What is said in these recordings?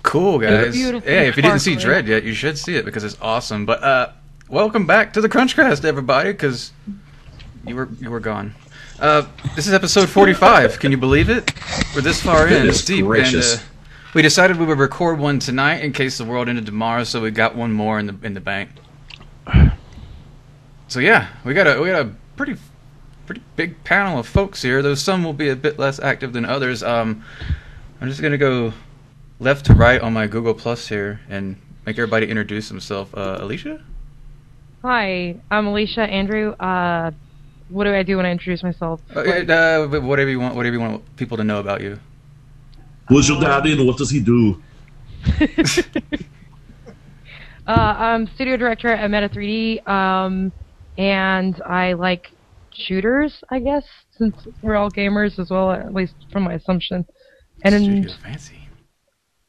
Cool, guys. Beautiful, Hey, if you didn't see sparkly. Dread yet, you should see it because it's awesome. But welcome back to the CrunchCast, everybody, because you were gone. This is episode 45. Can you believe it? We're this far in. It's deep. Gracious. And we decided we would record one tonight in case the world ended tomorrow, so we got one more in the bank. So yeah, we got a pretty big panel of folks here. Though some will be a bit less active than others. I'm just gonna go left to right on my Google Plus here and make everybody introduce themselves. Alicia? Hi, I'm Alicia. Andrew, what do I do when I introduce myself? Whatever you want people to know about you. Who's your daddy and what does he do? I'm studio director at Meta 3D, and I like shooters, I guess, since we're all gamers as well, at least from my assumption. Studio's fancy.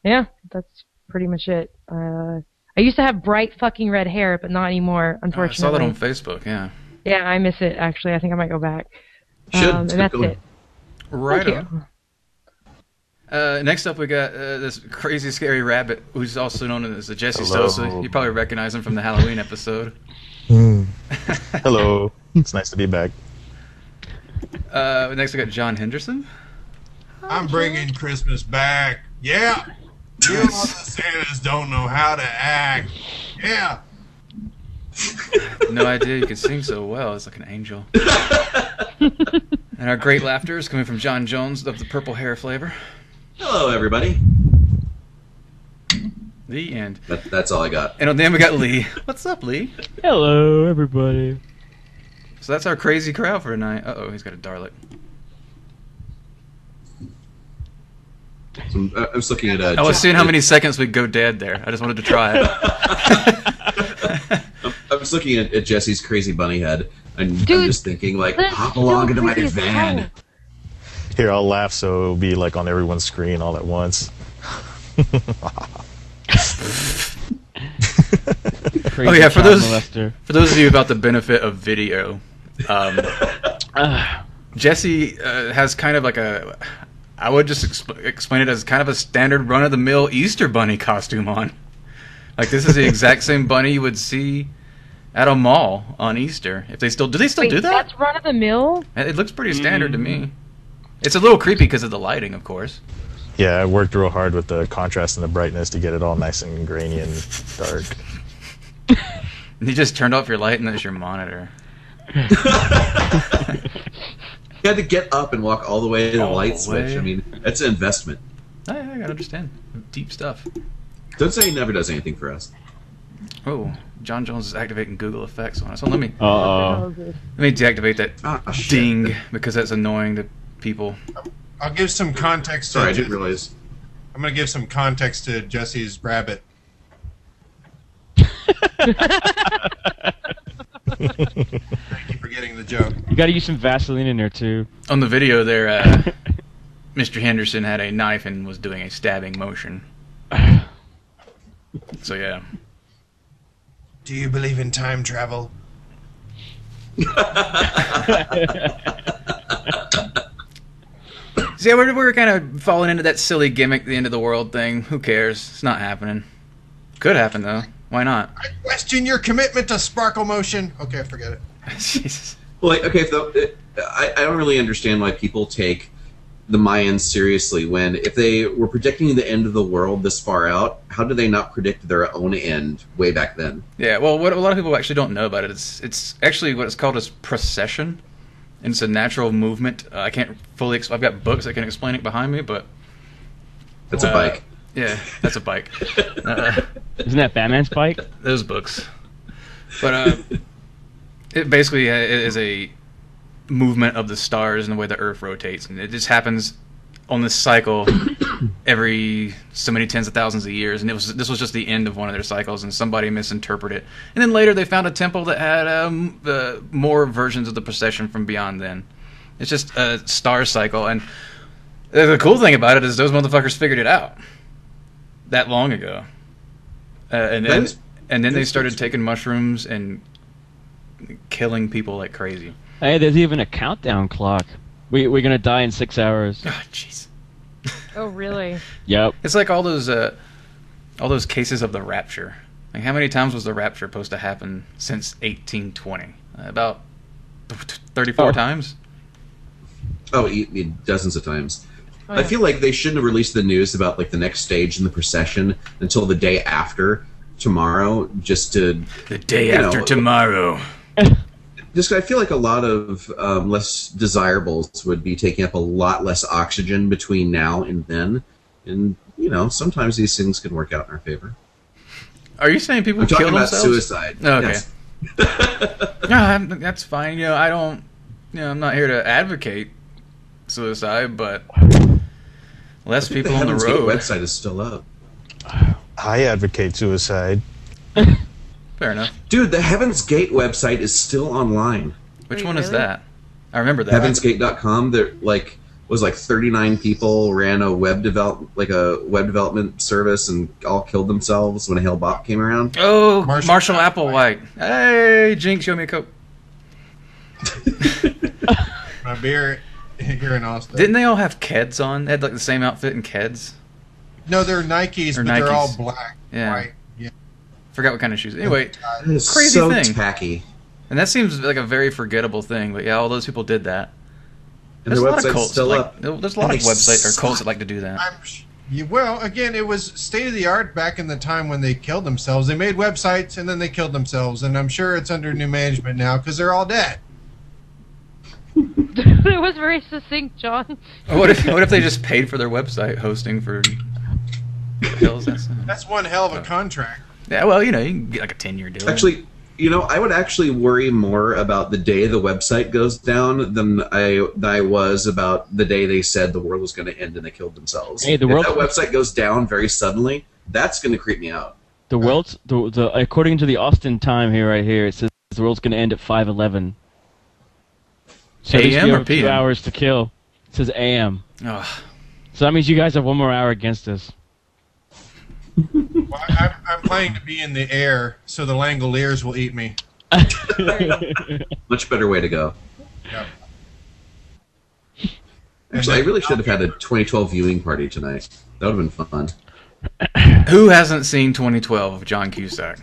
Yeah, that's pretty much it. I used to have bright fucking red hair, but not anymore, I unfortunately. saw that on Facebook, yeah. Yeah, I miss it, actually. I think I might go back. Should. And that's it. Right Thank on. Next up, we got this crazy, scary rabbit who's also known as the Jesse Hello. Sosa. You probably recognize him from the Halloween episode. Hello. It's nice to be back. Next, we got John Henderson. I'm bringing Christmas back. Yeah. You all the Santas don't know how to act. Yeah. No idea you could sing so well. It's like an angel. And our great laughter is coming from John Jones of the purple hair flavor. Hello, everybody. The end. That's all I got. And then we got Lee. What's up, Lee? Hello, everybody. So that's our crazy crowd for tonight. Uh-oh, he's got a Dalek. So, I was looking at. I was seeing how many seconds we'd go dead there. I just wanted to try it. I was looking at Jesse's crazy bunny head, and Dude, I'm just thinking, like, that's hop so along into my creepy as van. hell. Here, I'll laugh so it'll be like on everyone's screen all at once. Oh yeah, for those of you about the benefit of video, Jesse has kind of like a, I would just explain it as kind of a standard run-of-the-mill Easter bunny costume on. Like this is the exact same bunny you would see at a mall on Easter. If they still do that? That's run of the mill? It looks pretty standard to me. It's a little creepy because of the lighting, of course. Yeah, I worked real hard with the contrast and the brightness to get it all nice and grainy and dark. You just turned off your light and there's your monitor. You had to get up and walk all the way to the All light the switch. way. I mean, that's an investment. I gotta understand. Deep stuff. Don't say he never does anything for us. Oh, John Jones is activating Google Effects on us. So let me Uh-oh. deactivate that Ah, shit. ding because that's annoying to people. I'll give some context to Sorry, I didn't realize. I'm going to give some context to Jesse's rabbit. Thank you for getting the joke. You gotta use some Vaseline in there, too. On the video there, Mr. Henderson had a knife and was doing a stabbing motion. So yeah. Do you believe in time travel? So yeah, we're kind of falling into that silly gimmick, the end of the world thing. Who cares? It's not happening. Could happen though. Why not? I question your commitment to sparkle motion. Okay, forget it. Jesus. Well, like, okay, I don't really understand why people take the Mayans seriously when, if they were predicting the end of the world this far out, how did they not predict their own end way back then? Yeah. Well, what a lot of people actually don't know about it, it's actually what it's called as precession. And it's a natural movement. I can't fully. I've got books that can explain it behind me, but That's a bike. yeah, that's a bike. Isn't that Batman's bike? Those books. But it basically is a movement of the stars and the way the Earth rotates, and it just happens on this cycle every so many tens of thousands of years. And this was just the end of one of their cycles, and somebody misinterpreted it. And then later they found a temple that had more versions of the procession from beyond then. It's just a star cycle, and the cool thing about it is those motherfuckers figured it out that long ago. And then they started taking mushrooms and killing people like crazy. Hey, there's even a countdown clock. We're gonna die in 6 hours. Oh, jeez. Oh, really? Yep. It's like all those All those cases of the rapture. Like, how many times was the rapture supposed to happen since 1820? About 34 times? Oh, dozens of times. Oh, I yeah. feel like they shouldn't have released the news about like the next stage in the procession until the day after tomorrow, just to The day after tomorrow. just I feel like a lot of less desirables would be taking up a lot less oxygen between now and then, and sometimes these things can work out in our favor. Are you saying people I'm talking kill about themselves? suicide. Oh, okay. Yes. No, that's fine. I don't. I'm not here to advocate suicide, but less I think people on the Heaven's Gate road. website is still up. I advocate suicide. Fair enough. Dude, the Heaven's Gate website is still online. Which Wait, one is really? that? I remember that. Heavensgate.com. There was 39 people ran a web development service and all killed themselves when a Hale-Bopp came around. Oh, Marshall Marshall Applewhite. Hey, Jinx, show me a Coke. My beer here in Austin. Didn't they all have Keds on? They had like the same outfit in Keds. No, they're Nikes, Or but they're all Nikes. black, Yeah. white. Yeah. Forgot what kind of shoes. Anyway, It's Crazy so thing. tacky. and that seems like a very forgettable thing, but yeah, all those people did that. And There's the a lot of website's cults. still Like, up. there's a lot of And they websites or suck. cults that like to do that. Well, again, it was state of the art back in the time when they killed themselves. They made websites and then they killed themselves, and I'm sure it's under new management now because they're all dead. It was very succinct, John. What if they just paid for their website hosting for? What the hell is that? That's one hell of a contract. Yeah, well, you can get like a 10-year deal. Actually, I would actually worry more about the day the website goes down than I was about the day they said the world was going to end and they killed themselves. Hey, if world- that website goes down very suddenly, that's going to creep me out. The world's according to the Austin time right here, it says the world's going to end at 5:11. So at least AM we or have 2 PM? hours to kill. It says AM. Ugh. So that means you guys have 1 more hour against us. Well, I'm planning to be in the air, so the Langoliers will eat me. Much better way to go. Yep. Actually, I really should have had a 2012 viewing party tonight. That would have been fun. Who hasn't seen 2012 of John Cusack?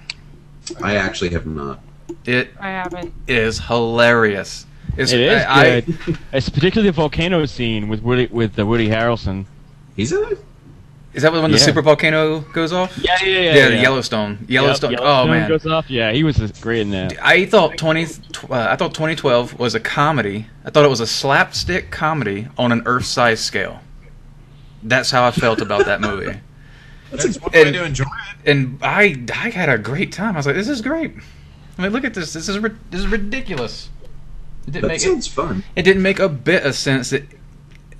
I actually have not. It I haven't. is hilarious. It is good. It's particularly the volcano scene with Woody Harrelson. He's in it? Is that when the Yeah. super volcano goes off? Yeah. The Yellowstone. Yellowstone. Yep, Oh man. goes off. Yeah, he was great in that. I thought 2012 was a comedy. I thought it was a slapstick comedy on an Earth-size scale. That's how I felt about that movie. That's one way to enjoy it. And I had a great time. I was like, this is great. I mean, look at this. This is ridiculous. It didn't That make sounds fun. it didn't make a bit of sense that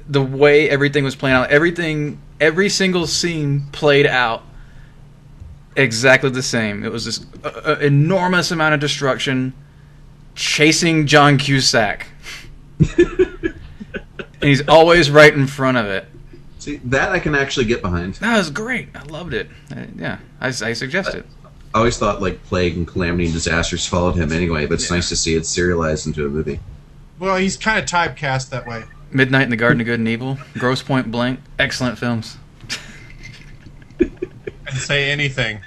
the way everything was playing out, every single scene played out exactly the same. It was this enormous amount of destruction chasing John Cusack. And he's always right in front of it. See, that I can actually get behind. That was great. I loved it. I suggest it. I always thought like plague and calamity and disasters followed him anyway, but it's nice to see it serialized into a movie. Well, he's kind of typecast that way. Midnight in the Garden of Good and Evil, Grosse Point Blank, excellent films. And say anything.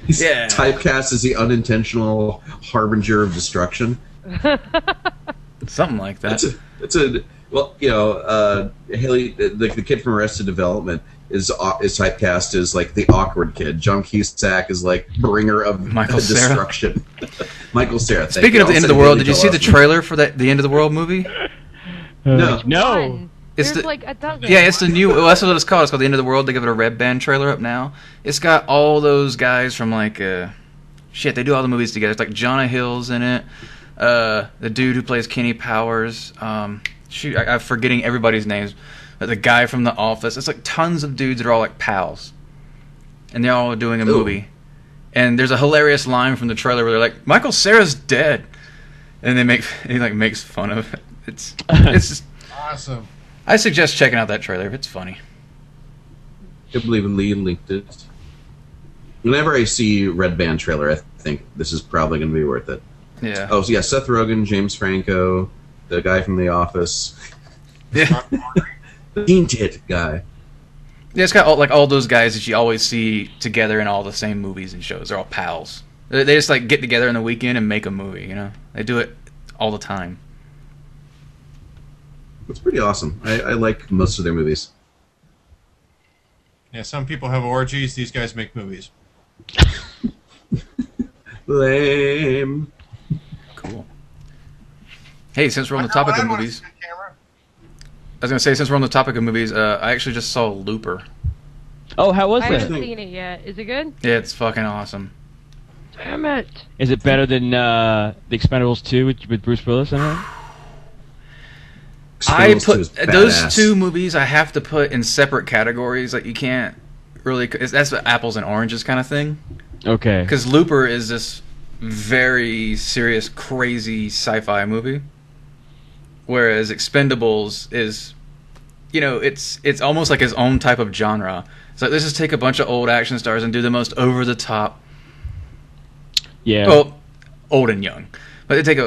He's Yeah. typecast as the unintentional harbinger of destruction. Something like that. Haley, the kid from Arrested Development is typecast as like the awkward kid. John Cusack is like bringer of Michael Cera. destruction. Michael Cera. thank Speaking you. of the I'll end of say the world, Haley did you see the Joel trailer for the end of the world movie? No. No. Fun. It's There's the- like a dozen. Yeah, it's the new. Well, that's what it's called. It's called the End of the World. They give it a red band trailer up now. It's got all those guys from like, shit. They do all the movies together. It's like Jonah Hill's in it. The dude who plays Kenny Powers. Shoot, I'm forgetting everybody's names. But the guy from The Office. It's like tons of dudes that are all like pals, and they're all doing a movie. And there's a hilarious line from the trailer where they're like, "Michael Cera's dead," and he like makes fun of it. It's just. Awesome. I suggest checking out that trailer. It's funny. I can't believe Lee linked it. Whenever I see Red Band trailer, I think this is probably going to be worth it. Yeah. Oh, so yeah, Seth Rogen, James Franco, the guy from The Office, Yeah. the Tainted guy. Yeah, it's got all those guys that you always see together in all the same movies and shows. They're all pals. They just like get together in the weekend and make a movie. You know, they do it all the time. It's pretty awesome. I like most of their movies. Yeah, some people have orgies. These guys make movies. Lame. Cool. Hey, since we're on the topic of movies, I was gonna say, since we're on the topic of movies, I actually just saw Looper. Oh, how was I that? haven't seen it yet. Is it good? Yeah, it's fucking awesome. Damn it. Is it better than The Expendables 2 with Bruce Willis in it? I Expendables 2 is put those badass. two movies I have to put in separate categories. Like you can't really. That's what apples and oranges kind of thing. Okay. Because Looper is this very serious, crazy sci-fi movie, whereas Expendables is, you know, it's almost like his own type of genre. It's like let's just take a bunch of old action stars and do the most over-the-top. Yeah. Well, old and young, but they take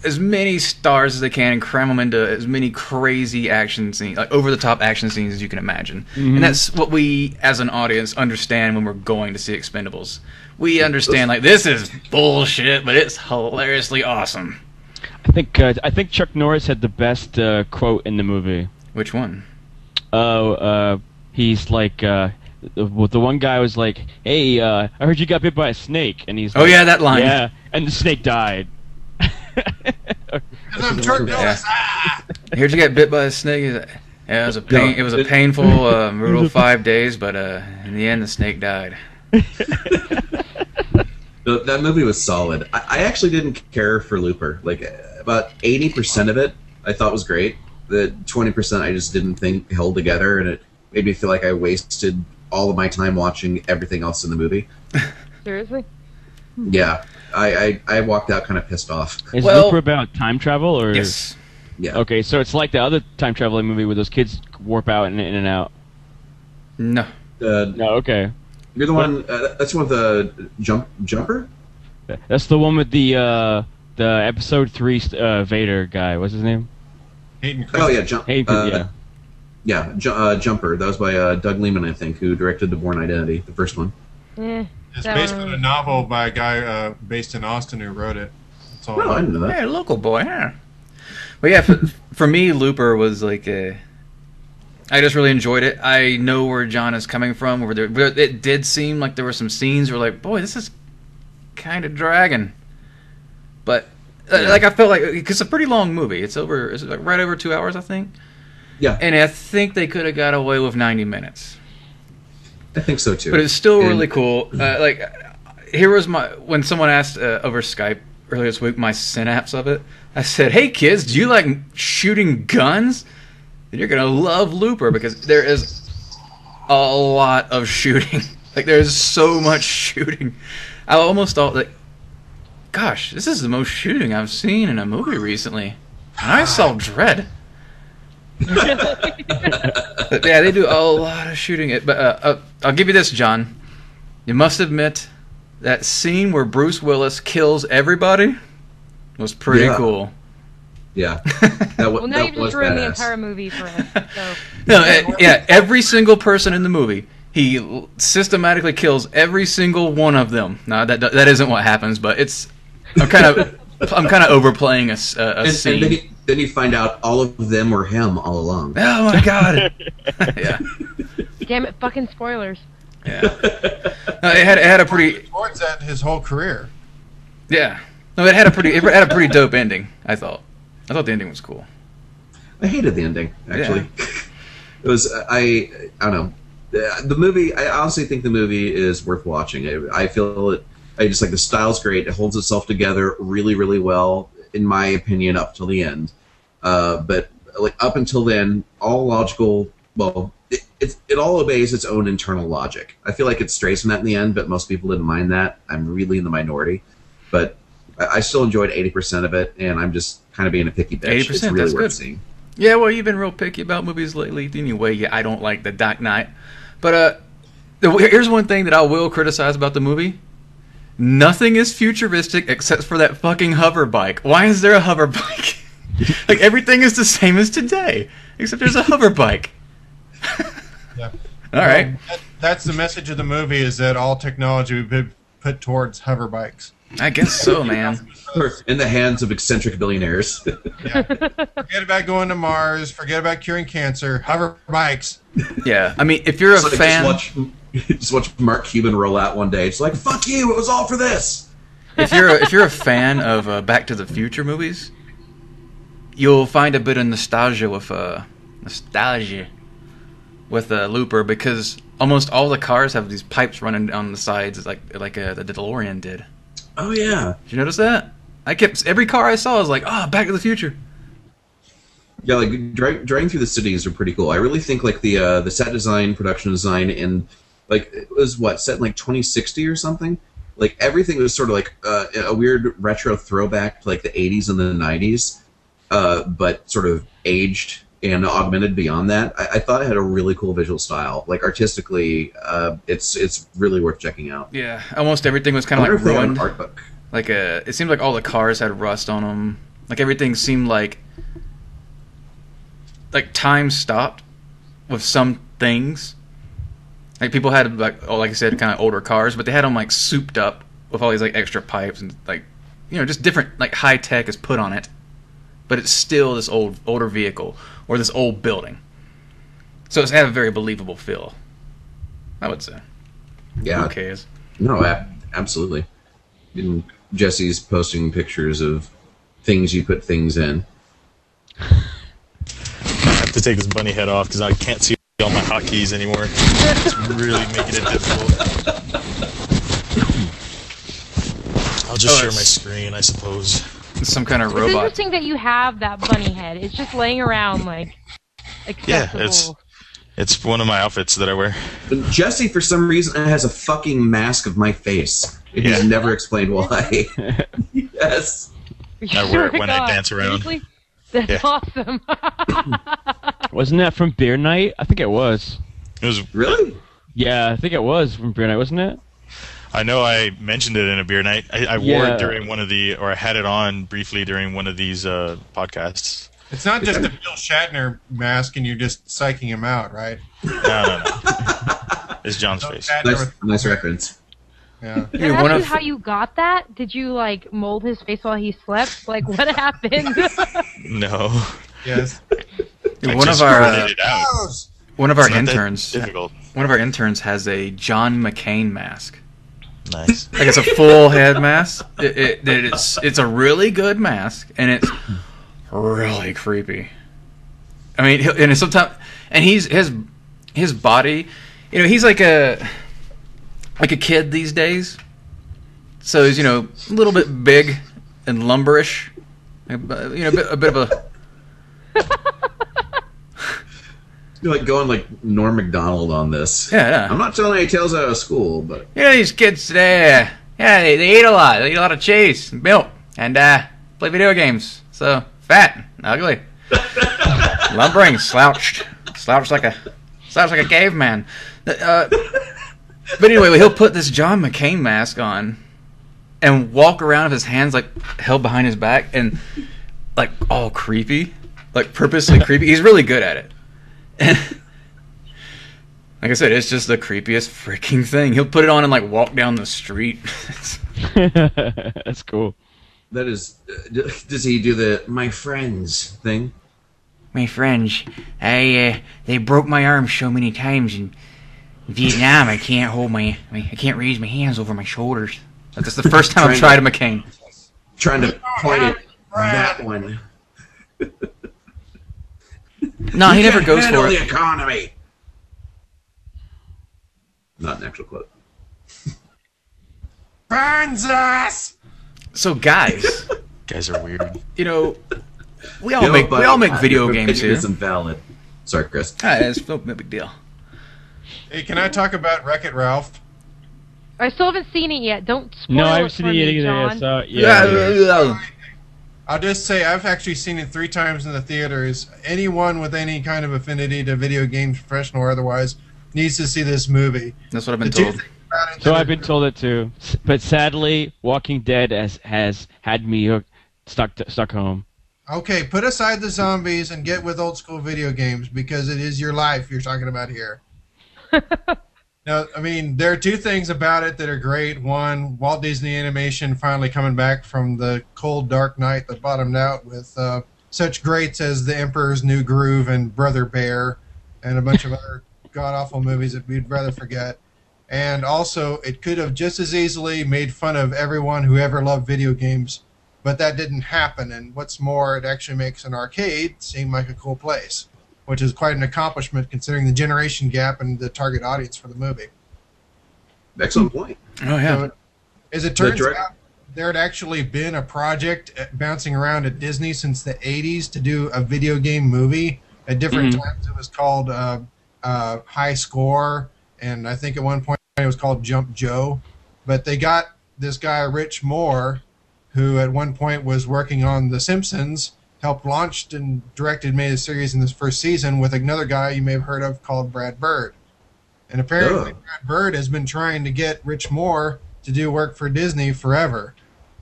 as many stars as they can and cram them into as many crazy action scenes, like over-the-top action scenes as you can imagine. Mhm. And that's what we, as an audience, understand when we're going to see Expendables. We understand, like, this is bullshit, but it's hilariously awesome. I think Chuck Norris had the best quote in the movie. Which one? He's like, the one guy was like, "Hey, I heard you got bit by a snake," and he's like, Oh, yeah, that line. "Yeah," and the snake died. I'm Chuck Norris. Ah! I heard you get bit by a snake. He's like, yeah, it was a painful, brutal 5 days, but in the end, the snake died. That movie was solid. I actually didn't care for Looper. Like, about 80% of it I thought was great. The 20% I just didn't think held together, and it made me feel like I wasted all of my time watching everything else in the movie. Seriously? Yeah, I walked out kind of pissed off. Is Well- Looper about time travel or? Yes. Yeah. Okay, so it's like the other time traveling movie where those kids warp out and in and out. No. No, okay. You're the one. That's one with the jumper. That's the one with the episode 3 Vader guy. What's his name? Hayden Oh yeah, Hayden, yeah. Jumper. That was by Doug Liman, I think, who directed The Bourne Identity, the first one. It's That based one- on a novel by a guy based in Austin who wrote it. That's all. Oh, I didn't know that. Hey, local boy, huh? But yeah, for me, Looper was like I just really enjoyed it. I know where John is coming from. But it did seem like there were some scenes where, like, boy, this is kind of dragging. But like I felt like because it's a pretty long movie. It's like right over 2 hours, I think. Yeah, And I think they could have got away with 90 minutes. I think so too. But it's still And- really cool. Like, here was when someone asked over Skype earlier this week my synapse of it. I said, "Hey kids, do you like shooting guns? Then you're gonna love Looper because there is a lot of shooting. Like, there's so much shooting. I almost thought like, gosh, this is the most shooting I've seen in a movie recently. And I saw Dread." But yeah, they do a lot of shooting. But I'll give you this, John. You must admit that scene where Bruce Willis kills everybody was pretty Yeah. cool. Yeah, Well, now that you've was just ruined the badass. entire movie for us. So. No, yeah, every single person in the movie, he systematically kills every single one of them. No, that isn't what happens, but I'm kind of overplaying a And scene. then you find out all of them were him all along. Oh my god! Yeah, Damn it, fucking spoilers. yeah. No, it had a pretty Towards that his whole career. yeah. No, it had a pretty dope ending. I thought the ending was cool. I hated the ending, actually. It was I don't know. The movie. I honestly think the movie is worth watching. I feel it. I just like the style's great. It holds itself together really, really well, in my opinion, up till the end. But like up until then, all logical. Well, it all obeys its own internal logic. I feel like it strays from that in the end, but most people didn't mind that. I'm really in the minority, but I still enjoyed 80% of it, and I'm just kind of being a picky bitch. 80%, It's really that's worth good. seeing. Yeah, well, you've been real picky about movies lately. Anyway, yeah, I don't like The Dark Knight. But here's one thing that I will criticize about the movie. Nothing is futuristic except for that fucking hover bike. Why is there a hover bike? Like, everything is the same as today, except there's a hover bike. Yeah. All right. That's the message of the movie: is that all technology would be put towards hover bikes. I guess so, man. In the hands of eccentric billionaires. Yeah. Forget about going to Mars. Forget about curing cancer. Hover bikes. Yeah. I mean, if you're a It's like, fan, just watch Mark Cuban roll out one day. It's like, fuck you! It was all for this. if you're a fan of Back to the Future movies, you'll find a bit of nostalgia with Looper, because almost all the cars have these pipes running down the sides, like the DeLorean did. Oh yeah. Did you notice that? Every car I saw, I was like, Back to the Future. Yeah, like driving through the cities are pretty cool. I really think like the set design, production design, and like it was set in like 2060 or something. Like everything was sort of like a weird retro throwback to like the 80s and the 90s, but sort of aged and augmented beyond that. I thought it had a really cool visual style. Like artistically, it's really worth checking out. Yeah, almost everything was kind I of wonder like if they have an ruined. art book. Like it seemed like all the cars had rust on them. Like everything seemed like time stopped with some things. Like people had like I said, kind of older cars, but they had them like souped up with all these like extra pipes and like just different like high tech is put on it, but it's still this older vehicle or this old building. So it's had a very believable feel, I would say. Yeah. Who cares? No, absolutely. And Jesse's posting pictures of things you put things in. I have to take this bunny head off because I can't see all my hotkeys anymore. It's really making it difficult. I'll just share my screen, I suppose. It's some kind of It's robot. interesting that you have that bunny head. It's just laying around like accessible. Yeah, it's one of my outfits that I wear. But Jesse, for some reason, has a fucking mask of my face. And Yeah. he's never explained why. Yes. I wear it when I dance around. Seriously? That's Yeah. awesome. Wasn't that from Beer Night? I think it was. It was. Really? Yeah, I think it was from Beer Night, wasn't it? I know I mentioned it in a beer night. I wore Yeah. it during I had it on briefly during one of these podcasts. It's not just a Bill Shatner mask and you're just psyching him out, right? No. It's John's face. Nice reference. Yeah. Can I ask you how you got that? Did you like mold his face while he slept? Like what happened? No. Yes. I One just of our printed it out. one of our It's not that interns difficult. one of our interns has a John McCain mask. Nice. Like it's a full head mask. It's a really good mask, and it's really creepy. I mean, and sometimes, and his body, he's like a kid these days. So he's a little bit big and lumberish, a bit of a. You're like going like Norm Macdonald on this. Yeah. I'm not telling any tales out of school, but These kids today, they eat a lot. They eat a lot of cheese and milk and play video games. So fat, and ugly, lumbering, slouched like a caveman. But anyway, he'll put this John McCain mask on and walk around with his hands like held behind his back and like all creepy, like purposely creepy. He's really good at it. And like I said, it's just the creepiest freaking thing. He'll put it on and like walk down the street. That's cool. that is. Does he do the "my friends" thing? My friends, they broke my arm so many times in Vietnam. I can't I can't raise my hands over my shoulders. That's the first time I've tried a McCain. Trying to point it that one. No, he never goes Handle for the it. economy. Not an actual quote. Burns us! So guys, Guys are weird. we all make video your games opinion here. is invalid. Sorry, Chris. It's no big deal. Hey, can I talk about Wreck-It Ralph? I still haven't seen it yet. Don't spoil No, I it haven't seen for it yet me, either. I John. saw it. Yeah. I'll just say I've actually seen it 3 times in the theaters. Anyone with any kind of affinity to video games, professional or otherwise, needs to see this movie. That's what I've been The two told. things about it So that I've been told it too. But sadly, Walking Dead has had me hooked, stuck home. Okay, put aside the zombies and get with old school video games because it is your life you're talking about here. Now, I mean, there are two things about it that are great. One, Walt Disney Animation finally coming back from the cold, dark night that bottomed out with such greats as The Emperor's New Groove and Brother Bear and a bunch of other god-awful movies that we'd rather forget. And also, it could have just as easily made fun of everyone who ever loved video games, but that didn't happen. And what's more, it actually makes an arcade seem like a cool place, which is quite an accomplishment considering the generation gap and the target audience for the movie. Excellent point. Oh yeah. So, as it turns out, there had actually been a project bouncing around at Disney since the 80s to do a video game movie. At different times, it was called High Score, and I think at one point it was called Jump Joe. But they got this guy, Rich Moore, who at one point was working on The Simpsons, helped launch and directed, made a series in this first season with another guy you may have heard of called Brad Bird. And apparently Brad Bird has been trying to get Rich Moore to do work for Disney forever.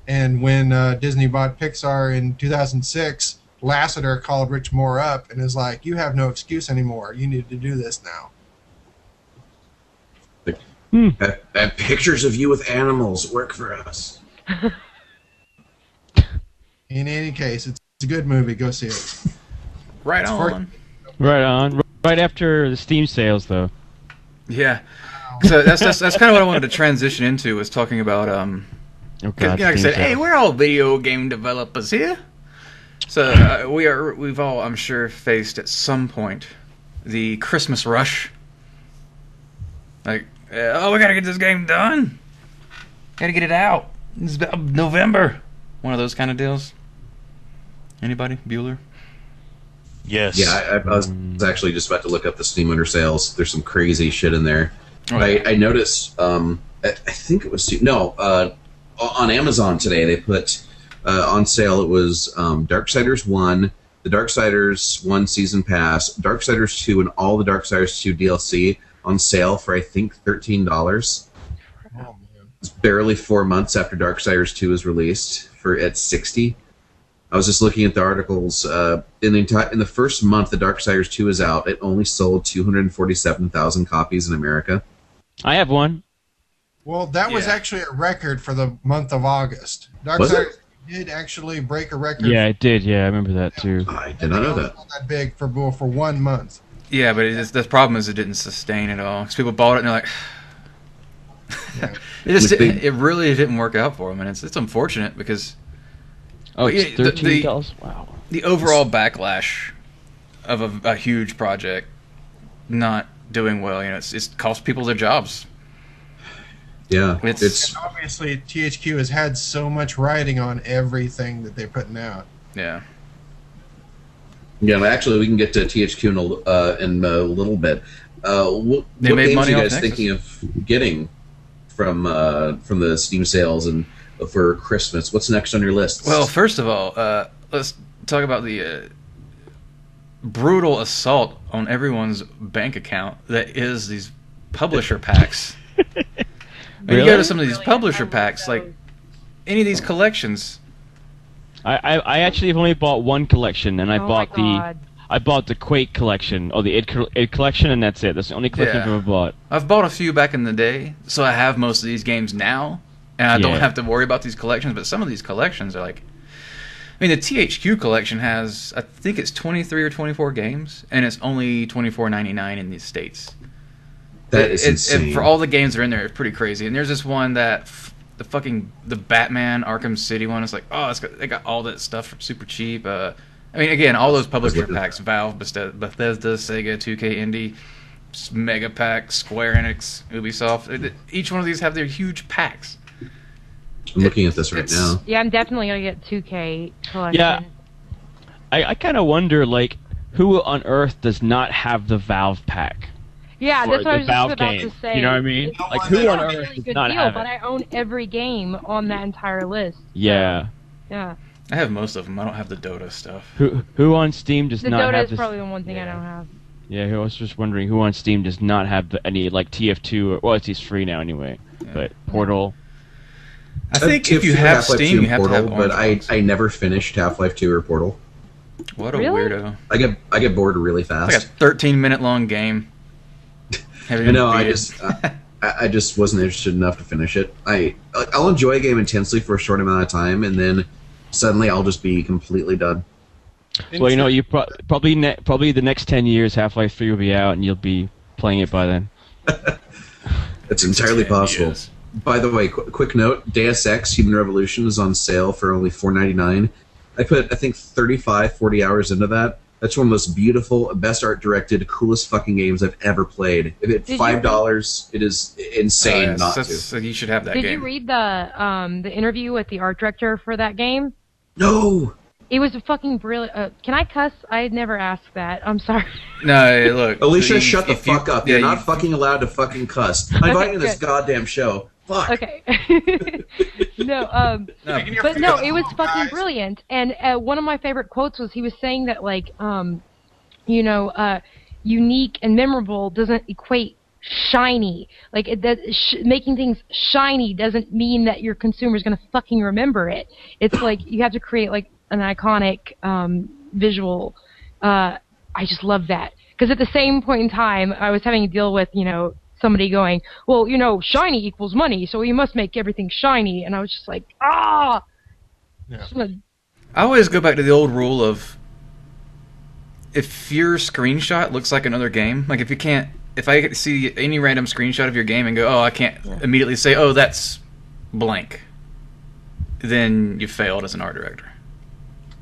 And when Disney bought Pixar in 2006, Lasseter called Rich Moore up and is like, you have no excuse anymore. You need to do this now. Pictures of you with animals work for us. In any case, it's a good movie. Go see it. Right on. Right on. Right after the Steam sales, though. Yeah. So that's kind of what I wanted to transition into, was talking about Oh, God, like I Steam said, sales. hey, we're all video game developers here. So we've all, I'm sure, faced at some point the Christmas rush. Like, oh, we gotta get this game done. Gotta get it out. It's about November. One of those kind of deals. Anybody? Bueller? Yes. Yeah, I was actually just about to look up the Steam Winter Sales. There's some crazy shit in there. Oh, yeah. I noticed, I think it was, on Amazon today they put on sale, it was Darksiders 1, the Darksiders 1 Season Pass, Darksiders 2, and all the Darksiders 2 DLC on sale for, I think, $13. Oh, man. It's barely 4 months after Darksiders 2 was released at $60. I was just looking at the articles. In the first month that Darksiders 2 is out, it only sold 247,000 copies in America. I have one. Well, that was Yeah. actually a record for the month of August. Was it? Darksiders did actually break a record. Yeah, it did. Yeah, I remember that, too. I did not know that. It's not that big for 1 month. Yeah, but the problem is it didn't sustain at all. Because people bought it and they're like, Yeah. it really didn't work out for them, and it's unfortunate because Oh, it's Yeah, $13? Wow. the overall backlash of a huge project not doing well, it's cost people their jobs. Yeah, It's- And obviously, THQ has had so much writing on everything that they're putting out. Yeah. yeah. Actually, we can get to THQ in a little bit. What They made games money are you off guys Nexus. thinking of getting from the Steam sales and for Christmas? What's next on your list? Well, first of all, let's talk about the brutal assault on everyone's bank account that is these publisher packs. When you go to some of these Really, publisher I love packs, like those. any of these collections, I actually have only bought one collection, and I Oh bought my God. the Quake collection, or the id collection, and that's it. That's the only collection Yeah. I've ever bought. I've bought a few back in the day, so I have most of these games now, and I don't Yeah. have to worry about these collections. But some of these collections are like, I mean, the THQ collection has, I think it's 23 or 24 games, and it's only $24.99 in the States. that is insane. For all the games that are in there, it's pretty crazy. And there's this one that the Batman Arkham City one is like, oh, they got all that stuff for super cheap. I mean, again, all those publisher packs: Valve, Bethesda, Sega, 2K Indie, Mega Pack, Square Enix, Ubisoft. Each one of these have their huge packs. I'm looking at this right it's- now. Yeah, I'm definitely gonna get 2K collection. Yeah. I kind of wonder, like, who on earth does not have the Valve pack? Yeah, For that's what I the was just Valve about game. to say. You know what I mean? It's Like, a who on really earth does good not deal, have but it? I own every game on that entire list. Yeah. Yeah. I have most of them. I don't have the Dota stuff. Who on Steam does The not Dota have is this? probably the one thing I don't have. Yeah, I was just wondering who on Steam does not have any, like, TF2, or, well, it's free now anyway, but Portal. I think Tier if you 2, have Half-Life 2, Steam, and you have to Portal, have but Orange Box. I never finished Half-Life 2 or Portal. What a Really? weirdo. I get bored really It's like fast. a 13-minute long game. I know. I just wasn't interested enough to finish it. I'll enjoy a game intensely for a short amount of time, and then suddenly I'll just be completely done. Well, you probably the next 10 years, Half-Life 3 will be out, and you'll be playing it by then. It's entirely possible. Years. By the way, quick note: Deus Ex: Human Revolution is on sale for only $4.99. I put, I think, 35, 40 hours into that. That's one of the most beautiful, best art-directed, coolest fucking games I've ever played. If it's $5, it is insane not to. So you should have that Did game. you read the interview with the art director for that game? No! It was a fucking brilliant. Can I cuss? I had never asked that. I'm sorry. No, look. Alicia, shut the fuck up. Yeah, You're not fucking allowed to fucking cuss. I'm inviting you to this good. goddamn show. Fuck. Okay. But no, it was fucking brilliant. And one of my favorite quotes was he was saying that like, unique and memorable doesn't equate shiny. Like making things shiny doesn't mean that your consumer's gonna fucking remember it. It's like you have to create like an iconic visual. I just love that because at the same point in time, I was having to deal with somebody going, well, shiny equals money, so you must make everything shiny. And I was just like, ah! Yeah. I always go back to the old rule of if your screenshot looks like another game, like if I see any random screenshot of your game and go, oh, I can't immediately say, oh, that's blank, then you failed as an art director.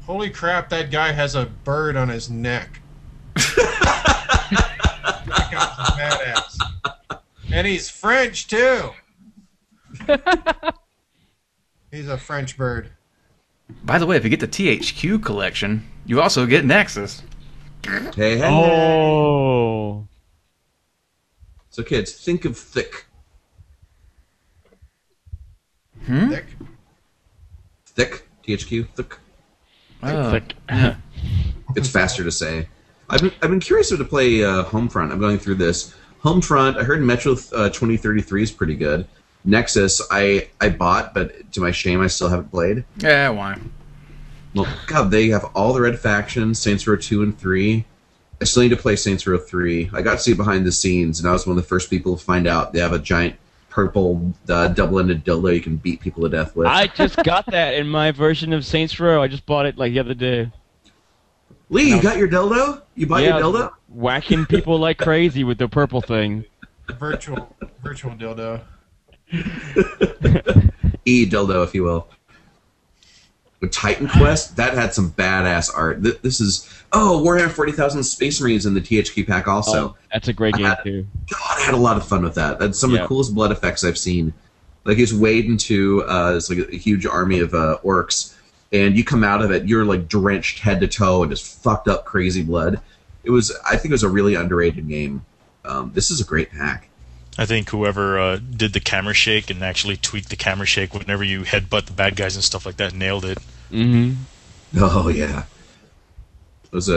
Holy crap, that guy has a bird on his neck. That guy's badass. And he's French, too. He's a French bird. By the way, if you get the THQ collection, you also get Nexus. Hey. Oh. So, kids, think of thick. Thick. Thick. THQ. Thick. Oh. It's faster to say. I've been curious to play Homefront. I'm going through this. Homefront, I heard Metro 2033 is pretty good. Nexus, I bought, but to my shame, I still haven't played. Yeah, why? Well, God, they have all the red factions, Saints Row 2 and 3. I still need to play Saints Row 3. I got to see behind the scenes, and I was one of the first people to find out they have a giant purple double-ended dildo you can beat people to death with. I just got that in my version of Saints Row. I just bought it like the other day. Lee, you got your dildo? You bought your dildo? Whacking people like crazy with the purple thing. Virtual dildo. E-dildo, if you will. With Titan Quest, that had some badass art. This is... Oh, Warhammer 40,000 Space Marines in the THQ pack also. Oh, that's a great game, too. God, I had a lot of fun with that. That's some of the coolest blood effects I've seen. Like, he's wade into it's like a huge army of orcs, and you come out of it, you're like drenched head to toe and just fucked up crazy blood. I think it was a really underrated game. This is a great pack. I think whoever did the camera shake and actually tweaked the camera shake whenever you headbutt the bad guys and stuff like that nailed it. Mm-hmm. Oh, yeah. It was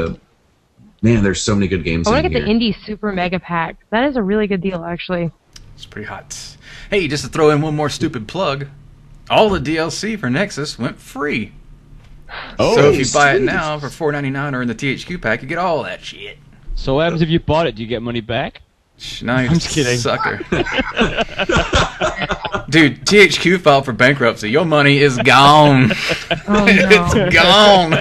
Man, there's so many good games in here. I want to get the Indie Super Mega Pack. That is a really good deal, actually. It's pretty hot. Hey, just to throw in one more stupid plug, all the DLC for Nexus went free. Oh, so if you buy it now for $4.99 or in the THQ pack, you get all that shit. So what happens if you bought it? Do you get money back? No, you're I'm just kidding. a sucker. Dude, THQ filed for bankruptcy. Your money is gone. Oh, no. It's gone.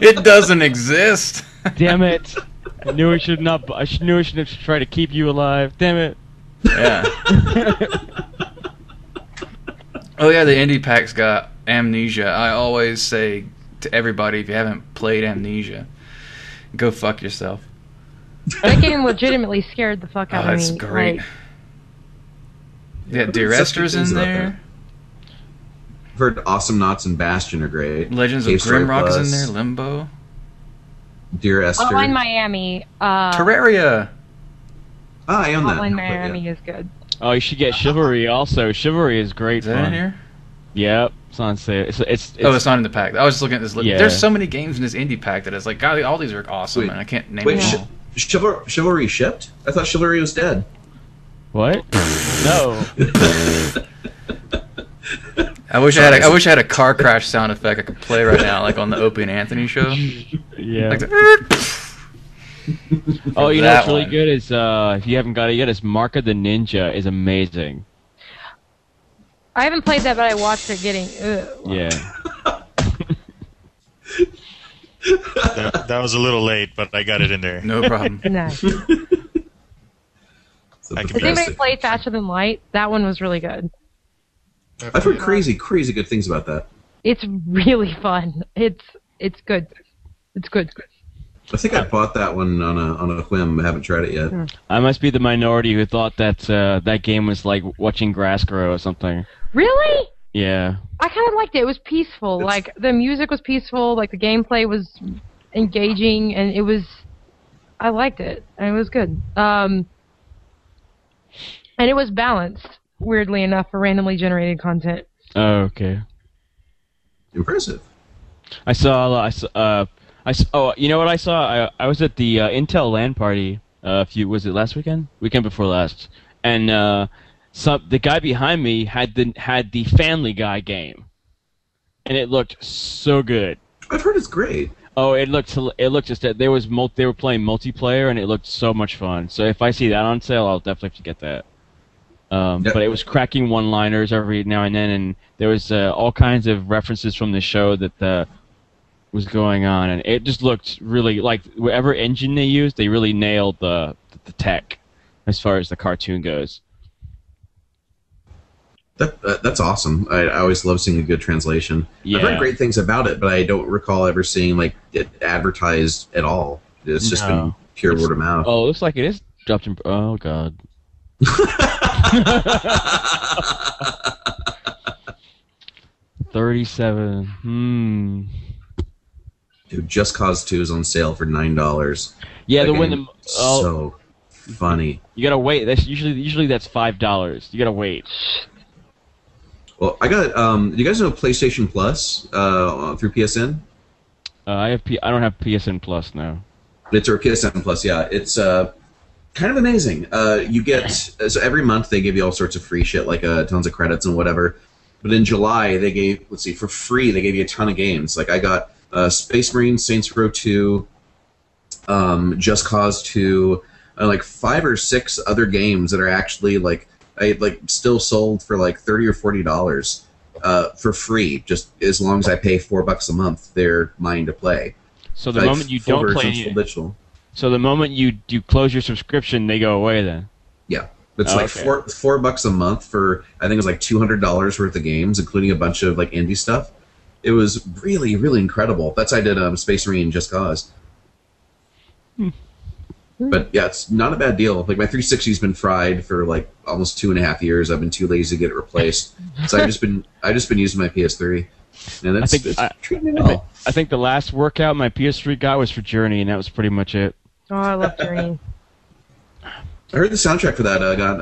It doesn't exist. Damn it! I knew I shouldn't have tried to keep you alive. Damn it! Yeah. Oh yeah, the indie pack's got Amnesia. I always say to everybody, if you haven't played Amnesia, go fuck yourself. That game legitimately scared the fuck out of me. That's great. Like, Yeah, Dear Esther's in there. I've heard Awesome Knots and Bastion are great. Legends of Cave Story Grimrock is in Plus, there. Limbo. Dear Esther. Hotline Miami. Terraria. I own that. Hotline Miami is good. Oh, you should get Chivalry also. Chivalry is great Is that fun. in here? Yep, it's on sale. It's It's not in the pack. I was just looking at this. Yeah. There's so many games in this indie pack that it's like, God, all these are awesome, Wait. and I can't name Wait, them all. Chivalry shipped? I thought Chivalry was dead. what? No. I wish I had a car crash sound effect I could play right now, like on the Opie and Anthony show. Yeah. Like the, Oh, you know that what's really one. good is if you haven't got it yet, is Mark of the Ninja is amazing. I haven't played that, but I watched it getting. Yeah. That was a little late, but I got it in there. No problem. Nice. So I Has can anybody Bethesda. played Faster Than Light? That one was really good. I've heard crazy good things about that. It's really fun. It's good. It's good. I think I bought that one on a whim. I haven't tried it yet. I must be the minority who thought that that game was like watching grass grow or something. Really? Yeah. I kind of liked it. It was peaceful. Like the music was peaceful. Like the gameplay was engaging, and it was. I liked it, and it was good. And it was balanced, weirdly enough, for randomly generated content. Oh, okay. Impressive. I saw. Oh, you know what I saw? I was at the Intel LAN party. Was it last weekend? Weekend before last, and the guy behind me had the Family Guy game, and it looked so good. I've heard it's great. Oh, it looked just that they were playing multiplayer, and it looked so much fun. So if I see that on sale, I'll definitely have to get that. Yep. But it was cracking one-liners every now and then, and there was all kinds of references from the show that was going on, and it just looked really like whatever engine they used, they really nailed the tech as far as the cartoon goes. That's awesome. I always love seeing a good translation. Yeah. I've heard great things about it, but I don't recall ever seeing like it advertised at all. It's just been pure word of mouth. Oh, it looks like it is dropped in. Oh God. 37. Dude, Just Cause 2 is on sale for $9. Yeah, That the one. game is so funny. You gotta wait. That's usually that's $5. You gotta wait. Well, I got. Do you guys know PlayStation Plus through PSN? I don't have PSN Plus now. It's or PSN Plus. Yeah, it's kind of amazing. You get so every month they give you all sorts of free shit like tons of credits and whatever. But in July they gave for free they gave you a ton of games. Like I got Space Marine, Saints Row 2, Just Cause 2, like 5 or 6 other games that are actually still sold for like $30 or $40 for free. Just as long as I pay $4 a month, they're mine to play. So the moment you don't play, full digital. So the moment you close your subscription, they go away then. Yeah, it's like Okay. $4 a month for I think it was like $200 worth of games, including a bunch of like indie stuff. It was really, really incredible. That's why I did Space Marine Just Cause. But yeah, it's not a bad deal. Like my 360's been fried for like almost 2.5 years. I've been too lazy to get it replaced, so I've just been using my PS3, and it's treating me well. I think the last workout my PS3 got was for Journey, and that was pretty much it. Oh, I love Journey. I heard the soundtrack for that got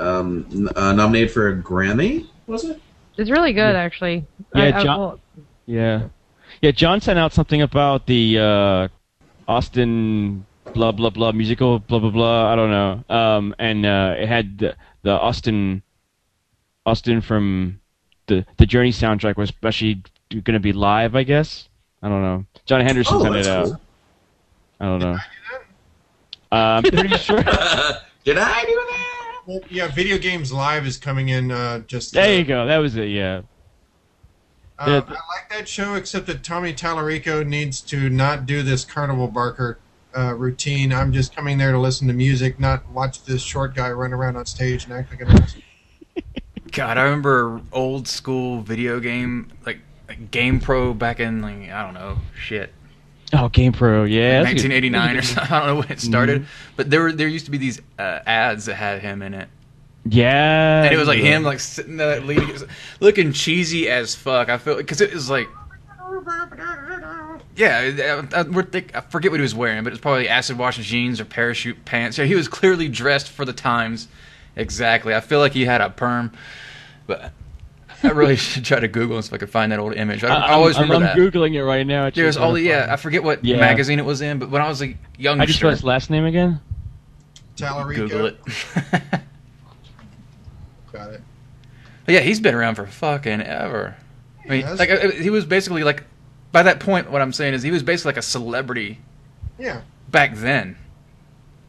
nominated for a Grammy. Was it? It's really good, actually. Yeah, John. Yeah. John sent out something about the Austin blah blah blah musical blah blah blah. I don't know. And it had the Austin from the Journey soundtrack was especially going to be live, I guess. I don't know. John Henderson sent it out. Cool. I don't know. I'm pretty sure. Did I do that? Well, yeah, Video Games Live is coming in just... There you go. That was it, yeah. I like that show, except that Tommy Tallarico needs to not do this Carnival Barker routine. I'm just coming there to listen to music, not watch this short guy run around on stage and act like an ass. God, I remember old school video game, like Game Pro back in, like, I don't know, shit. Oh, Game Pro, yeah. that's a good- 1989 or something. I don't know when it started. But there used to be these ads that had him in it. Yeah. And it was like him like sitting there leading, looking cheesy as fuck. I feel because it was like, yeah, I forget what he was wearing, but it was probably acid wash jeans or parachute pants. Yeah, he was clearly dressed for the times. Exactly. I feel like he had a perm, but I really should try to Google if I could find that old image. I always remember that. I'm Googling it right now. There's all the I forget what magazine it was in, but when I was a youngster. I just spelled his last name again. Tallarico. Google it. Got it. But yeah, he's been around for fucking ever. I mean, Yes. like he was basically like, by that point, what I'm saying is he was basically like a celebrity Yeah. back then.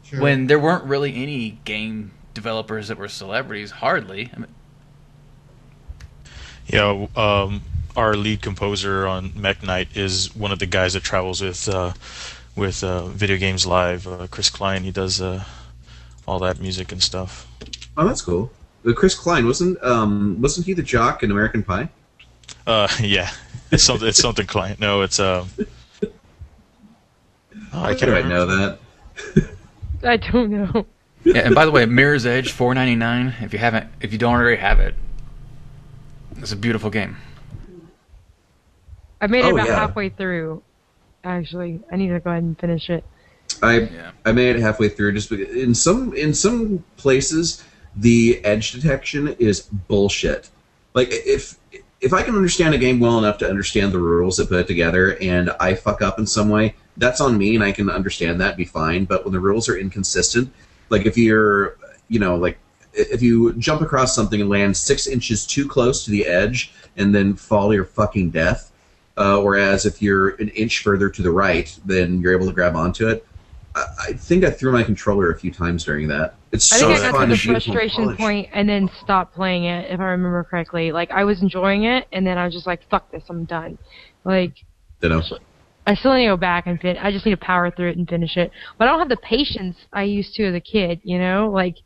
Sure. when there weren't really any game developers that were celebrities, hardly. I mean, Yeah, our lead composer on Mech Knight is one of the guys that travels with Video Games Live. Chris Klein, he does all that music and stuff. Oh, that's cool. Chris Klein wasn't he the jock in American Pie? Yeah, it's something Klein. No, it's I can't remember. know that. I don't know. yeah, and by the way, Mirror's Edge, $4.99. If you don't already have it, it's a beautiful game. I made it Oh, about yeah. halfway through. Actually, I need to go ahead and finish it. I made it halfway through. Just because in some places the edge detection is bullshit. Like if I can understand a game well enough to understand the rules that put it together, and I fuck up in some way, that's on me, and I can understand that, be fine. But when the rules are inconsistent, like if you're, if you jump across something and land 6 inches too close to the edge and then fall your fucking death, whereas if you're an inch further to the right, then you're able to grab onto it. I think I threw my controller a few times during that. It's I so think I got fun to the and beautiful and frustration polished. point and then stopped playing it, if I remember correctly. Like, I was enjoying it, and then I was just like, fuck this, I'm done. Like, Ditto. I still need to go back and I just need to power through it and finish it. But I don't have the patience I used to as a kid, you know? Like,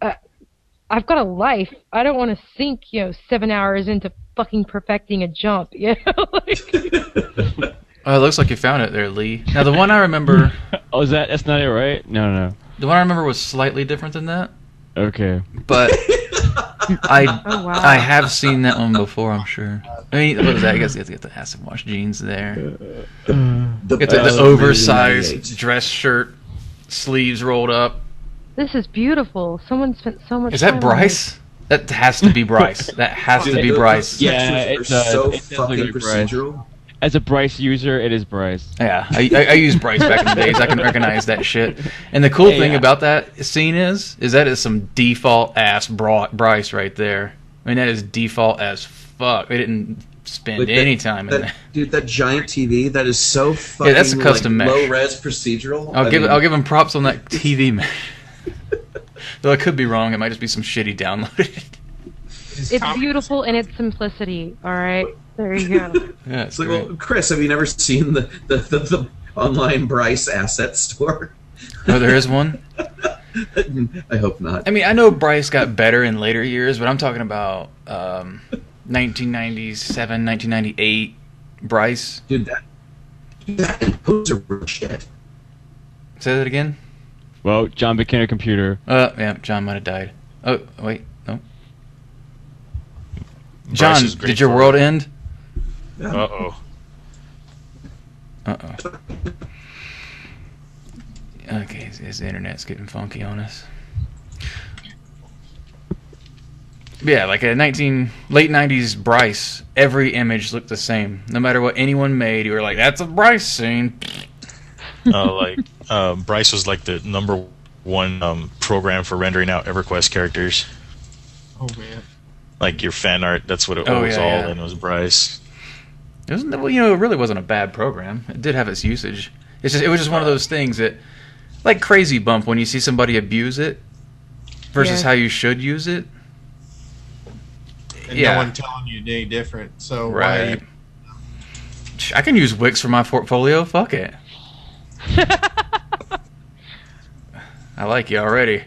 I've got a life. I don't want to sink, 7 hours into fucking perfecting a jump, you know? Like, Oh, it looks like you found it there, Lee. Now, the one I remember... Oh, that's not it, right? No. The one I remember was slightly different than that, Okay. but oh, wow. I have seen that one before, I'm sure. I mean, what is that? I guess you have to get the acid wash jeans there. The Get the best oversized 1998. dress shirt, sleeves rolled up. This is beautiful. Someone spent so much Is time that Bryce? That has to be Bryce. That has to be Dude, Bryce. the Yeah, textures it's, are so it does look fucking like Bryce. procedural. As a Bryce user, it is Bryce. Yeah, I used Bryce back in the days. I can recognize that shit. And the cool thing about that scene is that is some default ass Bryce right there. I mean, that is default as fuck. They didn't spend Like any time in that. Dude, that giant TV, that is so fucking that's a custom mesh. low-res procedural. I'll give him props on that TV, man. Though I could be wrong. It might just be some shitty downloaded. It's beautiful in its simplicity, alright? There you go. Yeah, It's like, well, Chris, have you never seen the online Bryce asset store? Oh, there is one? I hope not. I mean, I know Bryce got better in later years, but I'm talking about 1997, 1998 Bryce. Dude, that those are real shit. Say that again? Well, John became a computer. Yeah, John might have died. Oh, wait, no. John, Bryce is great did your for world it. end? Uh-oh. Uh-oh. Okay, his internet's getting funky on us. Yeah, like a late 90s Bryce, every image looked the same. No matter what anyone made, you were like, that's a Bryce scene. Bryce was like the number one program for rendering out EverQuest characters. Oh man. Like your fan art, that's what it Oh, was yeah, all, yeah. and it was Bryce. It wasn't, well, it really wasn't a bad program. It did have its usage. It was just one of those things that, like Crazy Bump, when you see somebody abuse it versus Yeah. how you should use it. And Yeah. no one telling you any different. So Right. why? I can use Wix for my portfolio. Fuck it. I like you already.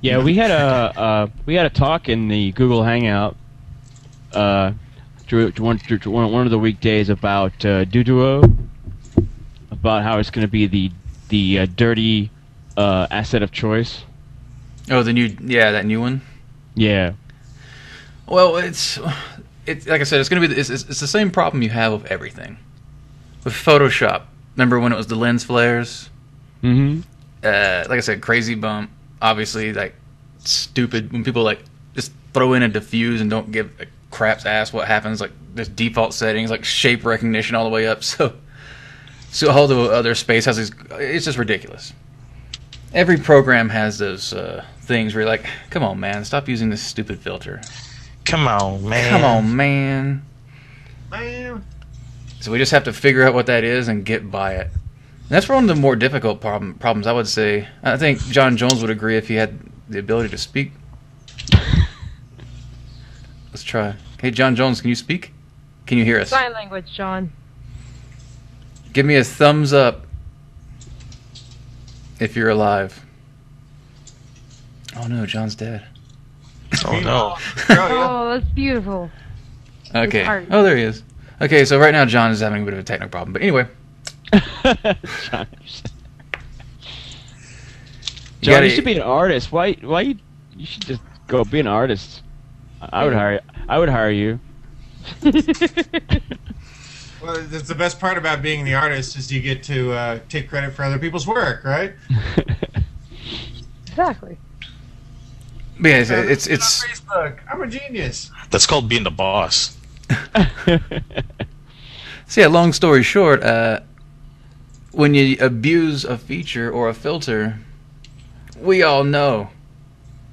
Yeah, we had a talk in the Google Hangout one of the weekdays about Duduo, about how it's going to be the dirty asset of choice. Oh, that new one. Yeah. Well, it's like I said, it's gonna be it's the same problem you have with everything. With Photoshop, remember when it was the lens flares? Mm-hmm. Like I said, Crazy Bump, obviously, like stupid when people like just throw in a diffuse and don't give a crap's ass what happens. Like there's default settings, like shape recognition all the way up. So all the other space has these. It's just ridiculous. Every program has those things where you're like, come on, man, stop using this stupid filter. Come on, man. Come on, man. Man. So we just have to figure out what that is and get by it. That's one of the more difficult problems, I would say. I think John Jones would agree if he had the ability to speak. Let's try. Hey, John Jones, can you speak? Can you hear us? Sign language, John. Give me a thumbs up if you're alive. Oh no, John's dead. Oh no. Oh, that's beautiful. Okay. Oh, there he is. Okay, so right now John is having a bit of a technical problem. But anyway. John, you should be an artist. Why you should just go be an artist. I would hire you. Well, that's the best part about being the artist is you get to take credit for other people's work, right? Exactly. But yeah, it's on Facebook. I'm a genius. That's called being the boss. So yeah, long story short, when you abuse a feature or a filter, we all know.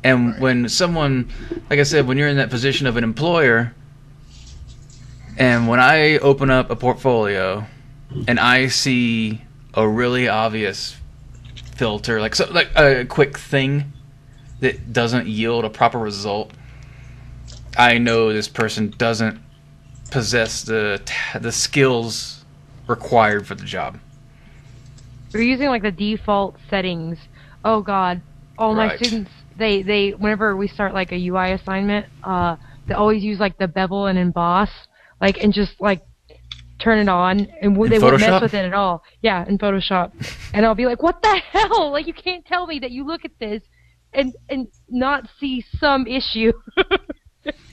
And when someone, like I said, when you're in that position of an employer, and when I open up a portfolio and I see a really obvious filter, like a quick thing that doesn't yield a proper result, I know this person doesn't possess the skills required for the job. We're using like the default settings. Oh God, all my students, they whenever we start like a UI assignment, they always use like the bevel and emboss, like, and just like turn it on, and they won't mess with it at all. Yeah, in Photoshop. And I'll be like, what the hell? Like, you can't tell me that you look at this and not see some issue.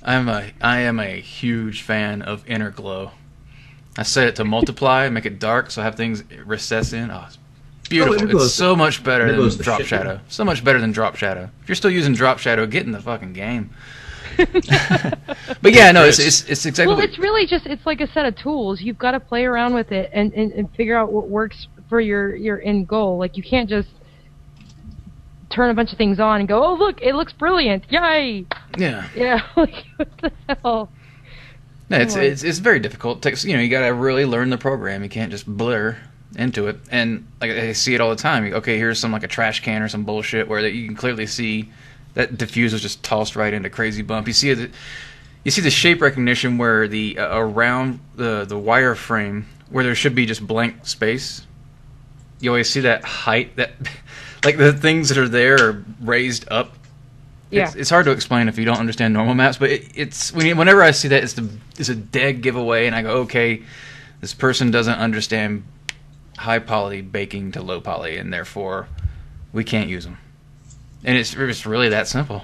I am a huge fan of inner glow. I set it to multiply, make it dark, so I have things recess in. Oh, it's beautiful. It's so much better than drop shadow. So much better than drop shadow. If you're still using drop shadow, get in the fucking game. But yeah, no, it's exactly. Well, it's really just, it's like a set of tools. You've got to play around with it and figure out what works for your end goal. Like, you can't just turn a bunch of things on and go, oh look, it looks brilliant, yay! Yeah. Yeah. Like, what the hell? No, it's very difficult. It takes, you got to really learn the program. You can't just blur into it. And like, I see it all the time. Okay, here's some like a trash can or some bullshit where you can clearly see that diffuse was just tossed right into crazy bump. You see the shape recognition where the around the wireframe where there should be just blank space. You always see that height, that like the things that are there are raised up. Yeah. It's hard to explain if you don't understand normal maps, but it's whenever I see that, it's a dead giveaway, and I go, okay, this person doesn't understand high poly baking to low poly, and therefore we can't use them. And it's really that simple.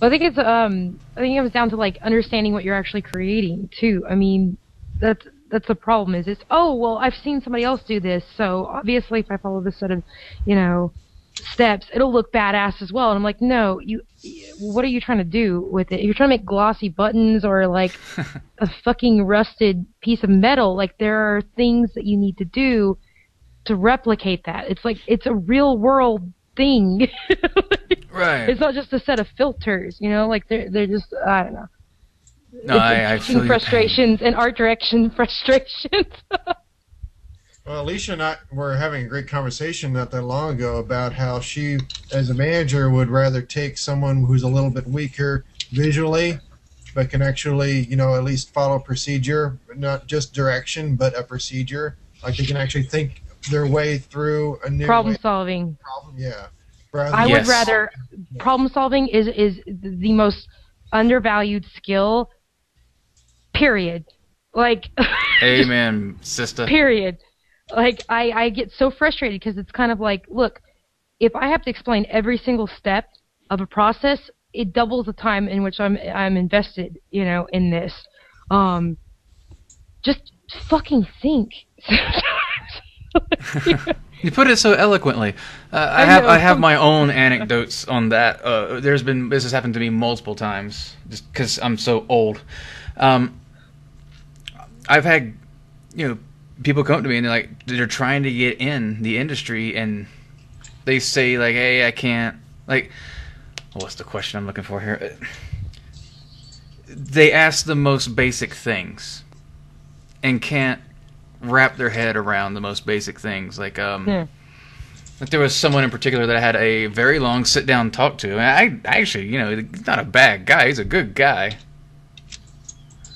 Well, I think it comes down to like understanding what you're actually creating too. I mean, that's the problem. It's oh well, I've seen somebody else do this, so obviously if I follow this set of steps, it'll look badass as well. And I'm like, no, what are you trying to do with it? You're trying to make glossy buttons or like a fucking rusted piece of metal. Like, there are things that you need to do to replicate that. It's like, it's a real world thing. Right. It's not just a set of filters, like they're just, I don't know. No, I feel frustrations and art direction frustrations. Well, Alicia and I were having a great conversation not that long ago about how she, as a manager, would rather take someone who's a little bit weaker visually, but can actually, at least follow procedure, not just direction, but a procedure. Like, they can actually think their way through a new problem solving. Yeah. I would rather, problem solving is the most undervalued skill, period. Like, amen, sister. Period. Like, I get so frustrated because it's kind of like, look, if I have to explain every single step of a process, it doubles the time in which I'm invested, in this. Just fucking think. You put it so eloquently. I have my own anecdotes on that. This has happened to me multiple times, just because I'm so old. I've had, people come to me and they're trying to get in the industry, and they say like, hey, I can't, like, what's the question I'm looking for here? They ask the most basic things and can't wrap their head around the most basic things. Like there was someone in particular that I had a very long sit down talk to. And I actually, he's not a bad guy. He's a good guy.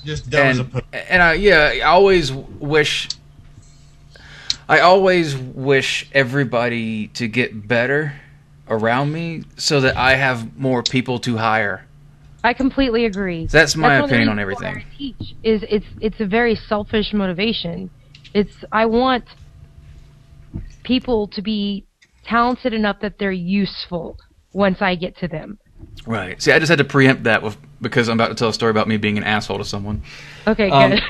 Just dumb as a poop. And I always wish everybody to get better around me so that I have more people to hire. I completely agree. That's my opinion on everything. What I teach is it's a very selfish motivation. I want people to be talented enough that they're useful once I get to them. Right. See, I just had to preempt that because I'm about to tell a story about me being an asshole to someone. Okay, good.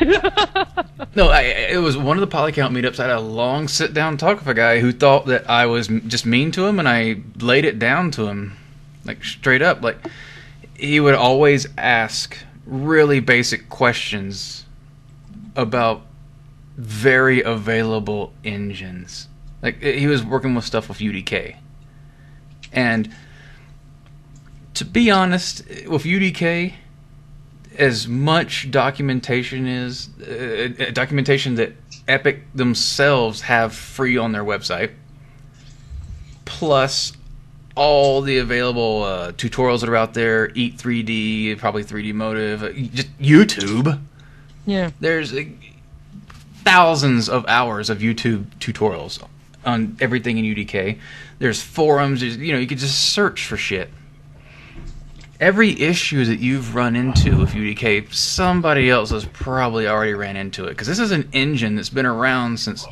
No, it was one of the Polycount meetups. I had a long sit-down talk with a guy who thought that I was just mean to him, and I laid it down to him, like, straight up. Like, he would always ask really basic questions about very available engines. Like, he was working with stuff with UDK. And to be honest, with UDK, as much documentation documentation that Epic themselves have free on their website, plus all the available tutorials that are out there, Eat 3D, probably 3D Motive, just YouTube. Yeah. There's thousands of hours of YouTube tutorials on everything in UDK. There's forums. You could just search for shit. Every issue that you've run into with UDK, somebody else has probably already ran into it. Because this is an engine that's been around since...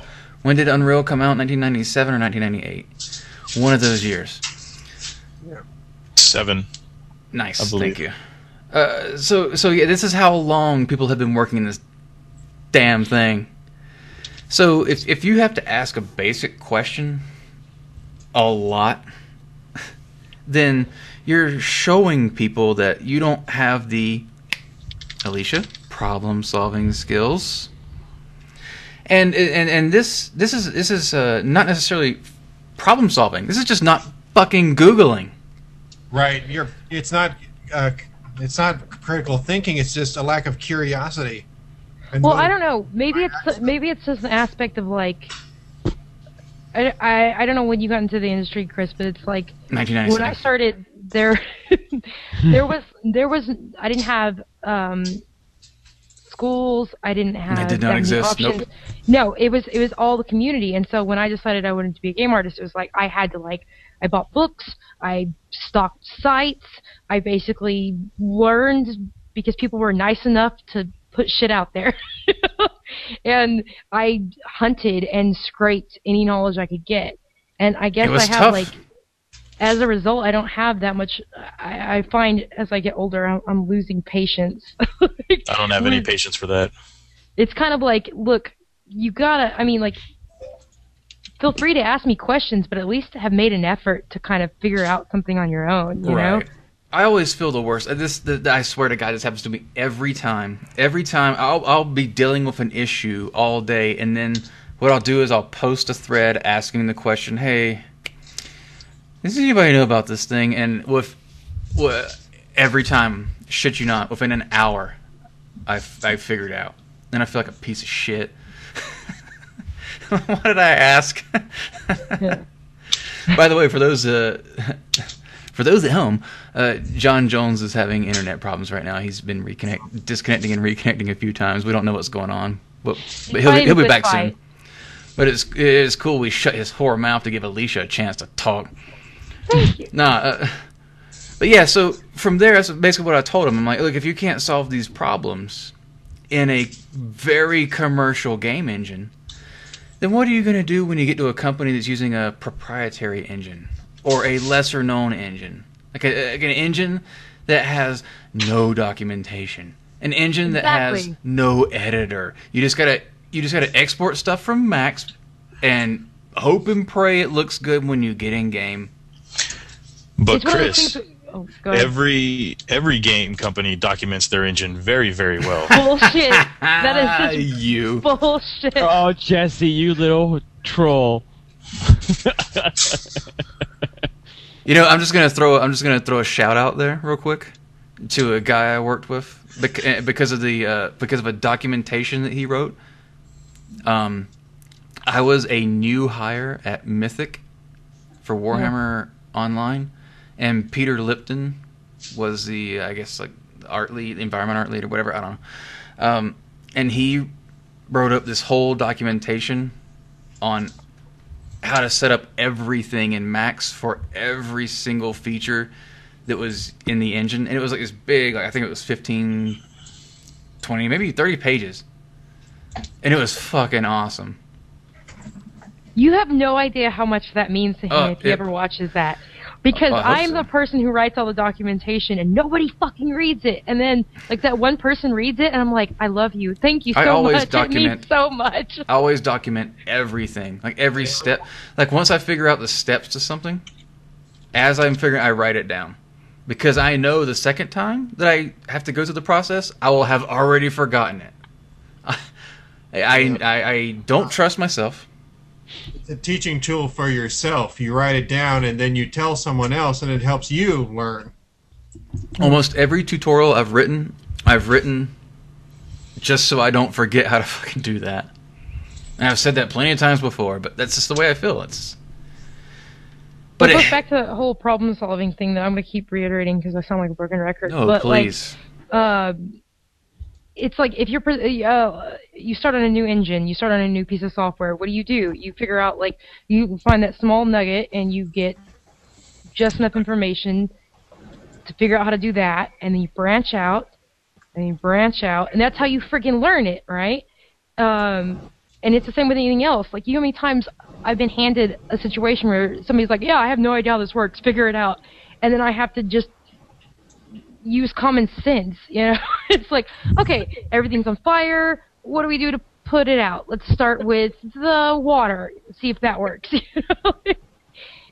When did Unreal come out? 1997 or 1998? One of those years. 7. Nice, thank you. So yeah, this is how long people have been working in this damn thing. So if you have to ask a basic question a lot, then you're showing people that you don't have the, Alicia, problem-solving skills. And this is not necessarily problem-solving. This is just not fucking Googling. Right. It's not critical thinking. It's just a lack of curiosity. Well, I don't know. Maybe it's just an aspect of like. I don't know when you got into the industry, Chris, but it's like 1997. when I started there was I didn't have schools. I didn't have. They did not exist. Options. Nope. No, it was all the community, and so when I decided I wanted to be a game artist, it was like I had to I bought books, I stocked sites, I basically learned because people were nice enough to put shit out there. And I hunted and scraped any knowledge I could get. And I guess I have tough. as a result, I don't have that much. I find as I get older, I'm losing patience. I don't have any patience for that. It's kind of like, look, you gotta, feel free to ask me questions, but at least have made an effort to kind of figure out something on your own, you know? I always feel the worst. I swear to God, this happens to me every time. Every time, I'll be dealing with an issue all day, and then what I'll do is I'll post a thread asking the question, hey, does anybody know about this thing? And every time, shit you not, within an hour, I figured out. And I feel like a piece of shit. What did I ask? By the way, for those at home, John Jones is having internet problems right now. He's been disconnecting and reconnecting a few times. We don't know what's going on, but he'll be back soon. But it is cool. We shut his whore mouth to give Alicia a chance to talk. Thank you. But yeah. So from there, that's basically what I told him. I'm like, look, if you can't solve these problems in a very commercial game engine, then what are you going to do when you get to a company that's using a proprietary engine or a lesser-known engine, like an engine that has no documentation, an engine that has no editor? You just gotta export stuff from Max and hope and pray it looks good when you get in game. But Chris, every game company documents their engine very, very well. Bullshit. That is such bullshit. Oh, Jesse, you little troll. I'm just gonna throw a shout out there real quick to a guy I worked with because of a documentation that he wrote. I was a new hire at Mythic for Warhammer Online, and Peter Lipton was the, I guess, like art lead, environment art lead, or whatever. I don't know. And he wrote up this whole documentation on how to set up everything in Max for every single feature that was in the engine. And it was like this big, like I think it was 15, 20, maybe 30 pages. And it was fucking awesome. You have no idea how much that means to him if he ever watches that. Because I'm the person who writes all the documentation and nobody fucking reads it. And then, like, that one person reads it and I'm like, I love you. Thank you so much. It means so much. I always document everything. Like, every step. Like, once I figure out the steps to something, as I'm figuring, I write it down. Because I know the second time that I have to go through the process, I will have already forgotten it. I don't trust myself. It's a teaching tool for yourself. You write it down and then you tell someone else and it helps you learn. Almost every tutorial I've written just so I don't forget how to fucking do that. And I've said that plenty of times before, but that's just the way I feel. But it goes back to the whole problem-solving thing that I'm going to keep reiterating because I sound like a broken record. No, but please. It's like if you start on a new engine, you start on a new piece of software, what do? You figure out, like, you find that small nugget and you get just enough information to figure out how to do that, and then you branch out, and that's how you freaking learn it, right? And it's the same with anything else. Like, you know how many times I've been handed a situation where somebody's like, yeah, I have no idea how this works, figure it out, and then I have to just use common sense, you know? It's like, okay, everything's on fire, what do we do to put it out? Let's start with the water, see if that works, you know?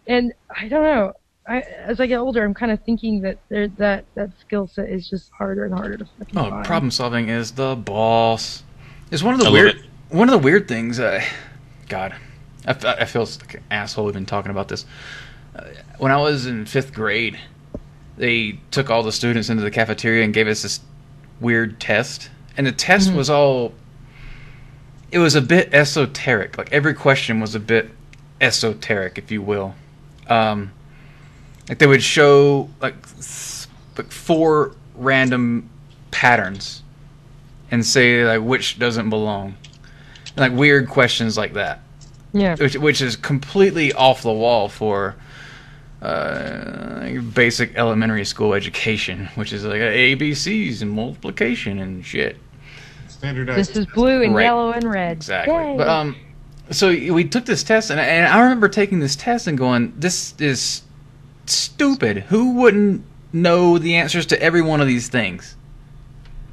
And I don't know, as I get older, I'm kind of thinking that that skill set is just harder and harder to fucking find. Problem solving is the boss. It's one of the weird things, God, I feel like an asshole even talking about this. When I was in 5th grade, they took all the students into the cafeteria and gave us this weird test. And the test was it was a bit esoteric. Like, every question was a bit esoteric, if you will. Like, they would show, like 4 random patterns and say, like, which doesn't belong. And, like, weird questions like that. Yeah. Which is completely off the wall for basic elementary school education, which is like ABCs and multiplication and shit. Standardized. This is blue and yellow and red. Exactly. Yay. But so we took this test, and I remember taking this test and going, "This is stupid. Who wouldn't know the answers to every one of these things?"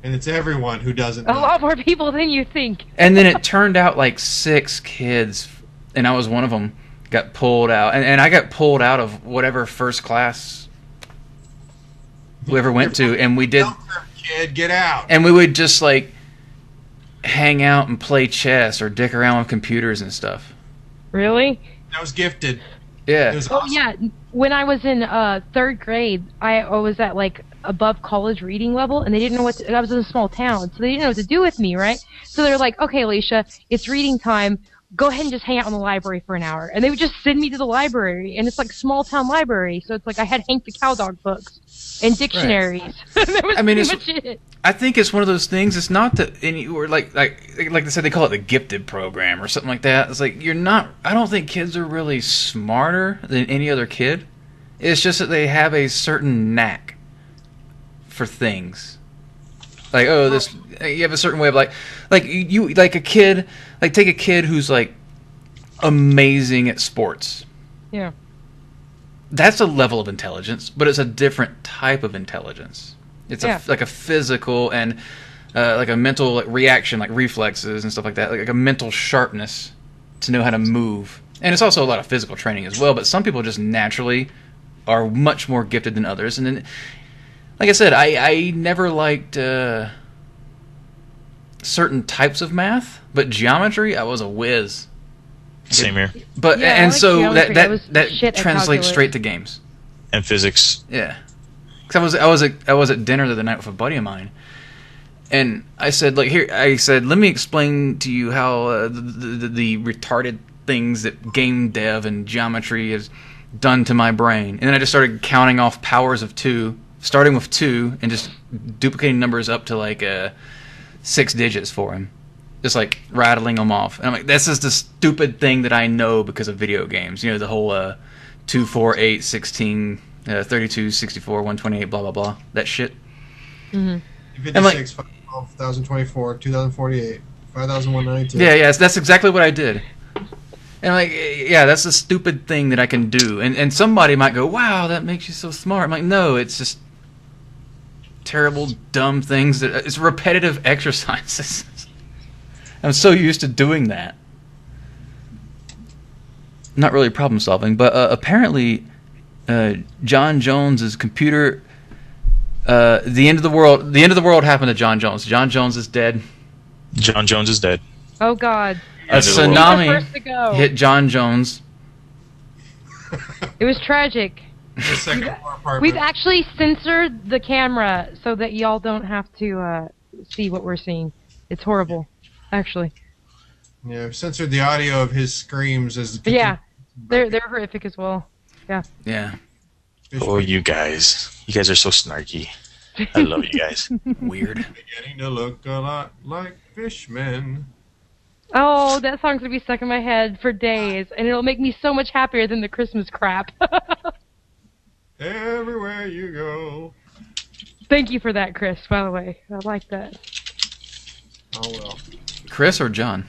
And it's everyone who doesn't know. A lot more people than you think. And then it turned out like 6 kids, and I was one of them, got pulled out. And I got pulled out of whatever first class we ever went to, and we did... Kid, get out. And we would just, like, hang out and play chess or dick around with computers and stuff. Really? That was gifted. Yeah. It was awesome. Yeah. When I was in 3rd grade, I was at, like, above college reading level, and they didn't know what I was in a small town, so they didn't know what to do with me, right? So they're like, okay, Alicia, it's reading time. Go ahead and just hang out in the library for an hour. And they would just send me to the library, and it's like small town libray, so it's like I had Hank the Cowdog books and dictionaries. Right. That was much it. I think it's one of those things. It's not that or like they said, they call it the gifted program or something like that. It's like you're not. I don't think kids are really smarter than any other kid. It's just that they have a certain knack for things. Like, oh, this, you have a certain way of like you like a kid, like take a kid who's like amazing at sports. Yeah. That's a level of intelligence, but it's a different type of intelligence. It's like a physical and like a mental, like, reaction, like reflexes and stuff like that, like a mental sharpness to know how to move. And it's also a lot of physical training as well, but some people just naturally are much more gifted than others. And then, like I said, I never liked certain types of math, but geometry, I was a whiz. Same here. But yeah, and so geometry. that translates straight to games and physics. Yeah, because I was at dinner the other night with a buddy of mine, And I said, like, here, I said, let me explain to you how the retarded things that game dev and geometry has done to my brain. And then I just started counting off powers of 2, starting with 2, and just duplicating numbers up to, like, 6 digits for him. Just, like, rattling them off. And I'm like, this is the stupid thing that I know because of video games. You know, the whole 2, 4, 8, 16, 32, 64, 128, blah, blah, blah. That shit. Mm-hmm. 56, 5,024, 2,048, 5,192. Yeah, that's exactly what I did. And I'm like, yeah, that's a stupid thing that I can do. And somebody might go, wow, that makes you so smart. I'm like, no, it's just terrible, dumb things. It's repetitive exercises. I'm so used to doing that. Not really problem solving, but apparently John Jones's computer... the end of the world happened to John Jones. John Jones is dead. John Jones is dead. Oh God. A tsunami hit John Jones. It was tragic. The second floor apartment. We've actually censored the camera so that y'all don't have to see what we're seeing. It's horrible, actually. Yeah, we've censored the audio of his screams as. Yeah, they're horrific as well. Yeah. Yeah. Oh, you guys are so snarky. I love you guys. Weird. Beginning to look a lot like fishmen. Oh, that song's gonna be stuck in my head for days, and it'll make me so much happier than the Christmas crap. Everywhere you go. Thank you for that, Chris, by the way. I like that. Oh, well. Chris or John?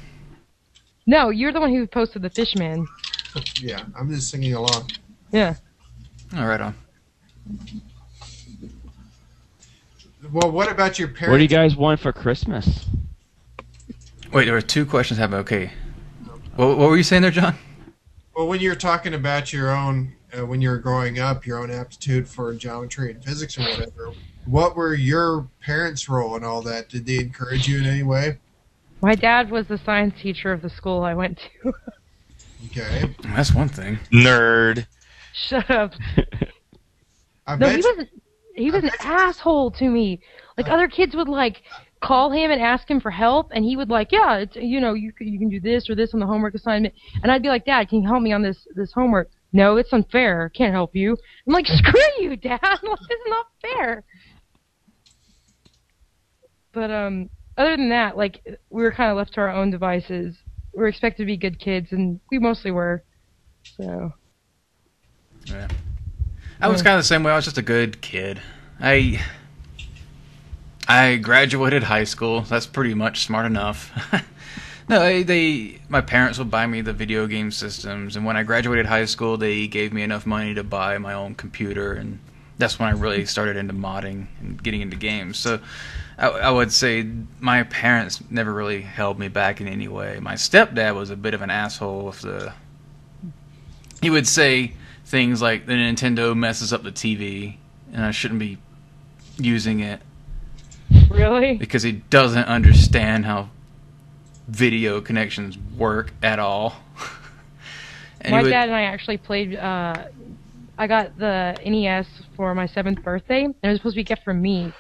No, you're the one who posted the Fishman. Yeah, I'm just singing along. Yeah. Oh, right on. Well, what about your parents? What do you guys want for Christmas? Wait, there were 2 questions happening. Okay. What were you saying there, John? Well, when you're talking about your own, when you're growing up, your own aptitude for geometry and physics or whatever, what were your parents' role in all that? Did they encourage you in any way? My dad was the science teacher of the school I went to. Okay. That's one thing. Nerd. Shut up. I No, bet he was an asshole to me. Like, other kids would, like, call him and ask him for help, and he would, like, yeah, it's, you know, you can do this or this on the homework assignment. And I'd be like, Dad, can you help me on this homework? No, it's unfair. Can't help you. I'm like, screw you, Dad. This is not fair. But other than that, like, we were kind of left to our own devices. We were expected to be good kids, and we mostly were. So. Yeah. I was kind of the same way. I was just a good kid. I graduated high school. That's pretty much smart enough. No, my parents would buy me the video game systems, and when I graduated high school, they gave me enough money to buy my own computer, and that's when I really started into modding and getting into games. So I would say my parents never really held me back in any way. My stepdad was a bit of an asshole with he would say things like the Nintendo messes up the TV and I shouldn't be using it. Really? Because he doesn't understand how video connections work at all. My dad and I actually played, I got the NES for my 7th birthday, and it was supposed to be a gift from me.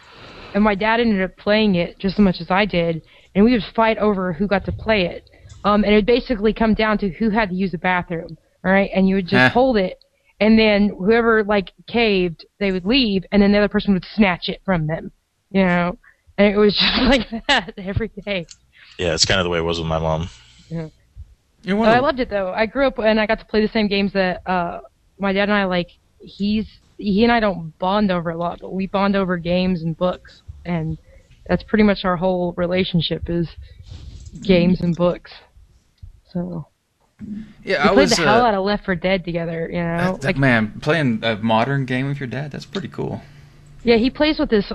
And my dad ended up playing it just as much as I did, and we would fight over who got to play it. And it would basically come down to who had to use the bathroom, all right? And you would just hold it, and then whoever, like, caved, they would leave, and then the other person would snatch it from them, you know? And it was just like that every day. Yeah, it's kind of the way it was with my mom. Yeah. I loved it, though. I grew up and I got to play the same games that my dad and I, like, he and I don't bond over a lot, but we bond over games and books. And that's pretty much our whole relationship is games and books. So yeah, we played the hell out of Left 4 Dead together, you know? Man, playing a modern game with your dad, that's pretty cool. Yeah, he plays with this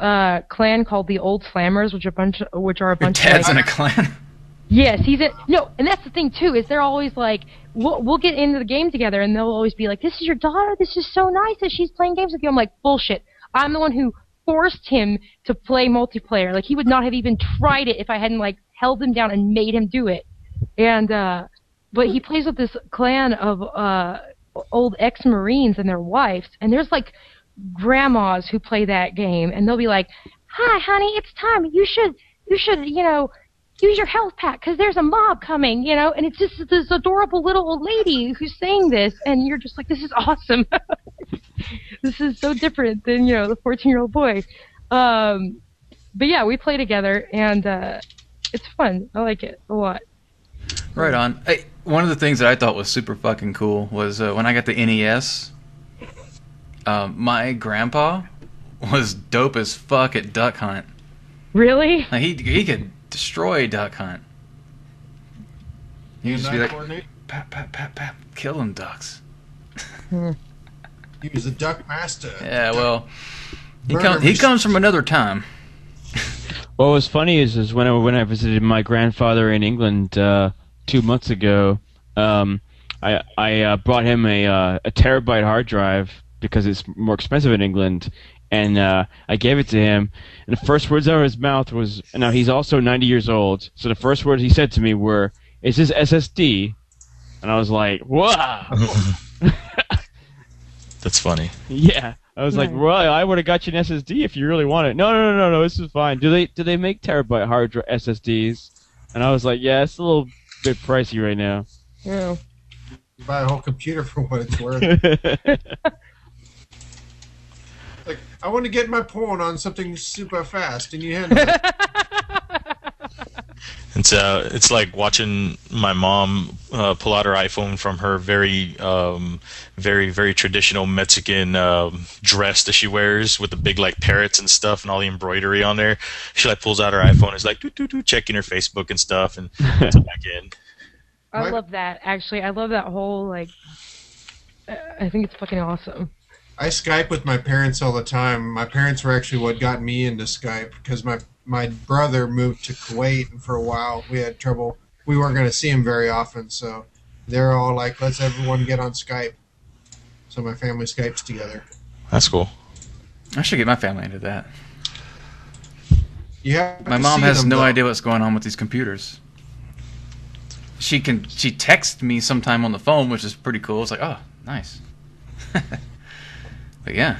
clan called the Old Slammers, which are a bunch your of dad's in a clan? Yes, he's in. No, and that's the thing too, is they're always like, we'll get into the game together, and they'll always be like, "This is your daughter. This is so nice that she's playing games with you." I'm like, bullshit. I'm the one who forced him to play multiplayer. Like, he would not have even tried it if I hadn't, like, held him down and made him do it. And but he plays with this clan of old ex-Marines and their wives, and there's like grandmas who play that game, and they'll be like, "Hi, honey, it's time. You should you should, use your health pack because there's a mob coming, and it's just this adorable little old lady who's saying this, and you're just like, this is awesome. This is so different than, the 14-year-old boy. But yeah, we play together, and it's fun. I like it a lot. Right on. Hey, one of the things that I thought was super fucking cool was when I got the NES, my grandpa was dope as fuck at Duck Hunt. Really? Like, he could destroy Duck Hunt. He would just be like, pap, pap, pap, pap, killing ducks. He was a duck master. Yeah, well, he comes from another time. What was funny is when I visited my grandfather in England 2 months ago, I brought him a terabyte hard drive because it's more expensive in England, and I gave it to him, and the first words out of his mouth was, now he's also 90 years old, so the first words he said to me were, "Is this SSD?" And I was like, "Wow." That's funny. Yeah. I was like, well, I would have got you an SSD if you really want it. No, this is fine. Do they make terabyte hard SSDs? And I was like, yeah, it's a little bit pricey right now. Yeah. You buy a whole computer for what it's worth. Like, I want to get my porn on something super fast, and you handle it. It's like watching my mom pull out her iPhone from her very, very traditional Mexican dress that she wears with the big like parrots and stuff and all the embroidery on there. She like pulls out her iPhone, and is like checking her Facebook and stuff, and puts it back in. I love that. Actually, I love that whole like. I think it's fucking awesome. I Skype with my parents all the time. My parents were actually what got me into Skype because my brother moved to Kuwait, and for a while we had trouble. We weren't going to see him very often, so they're all like, let's everyone get on Skype. So my family Skypes together. That's cool. I should get my family into that. My mom has no idea what's going on with these computers. She texts me sometime on the phone, which is pretty cool. It's like, oh, nice. But yeah,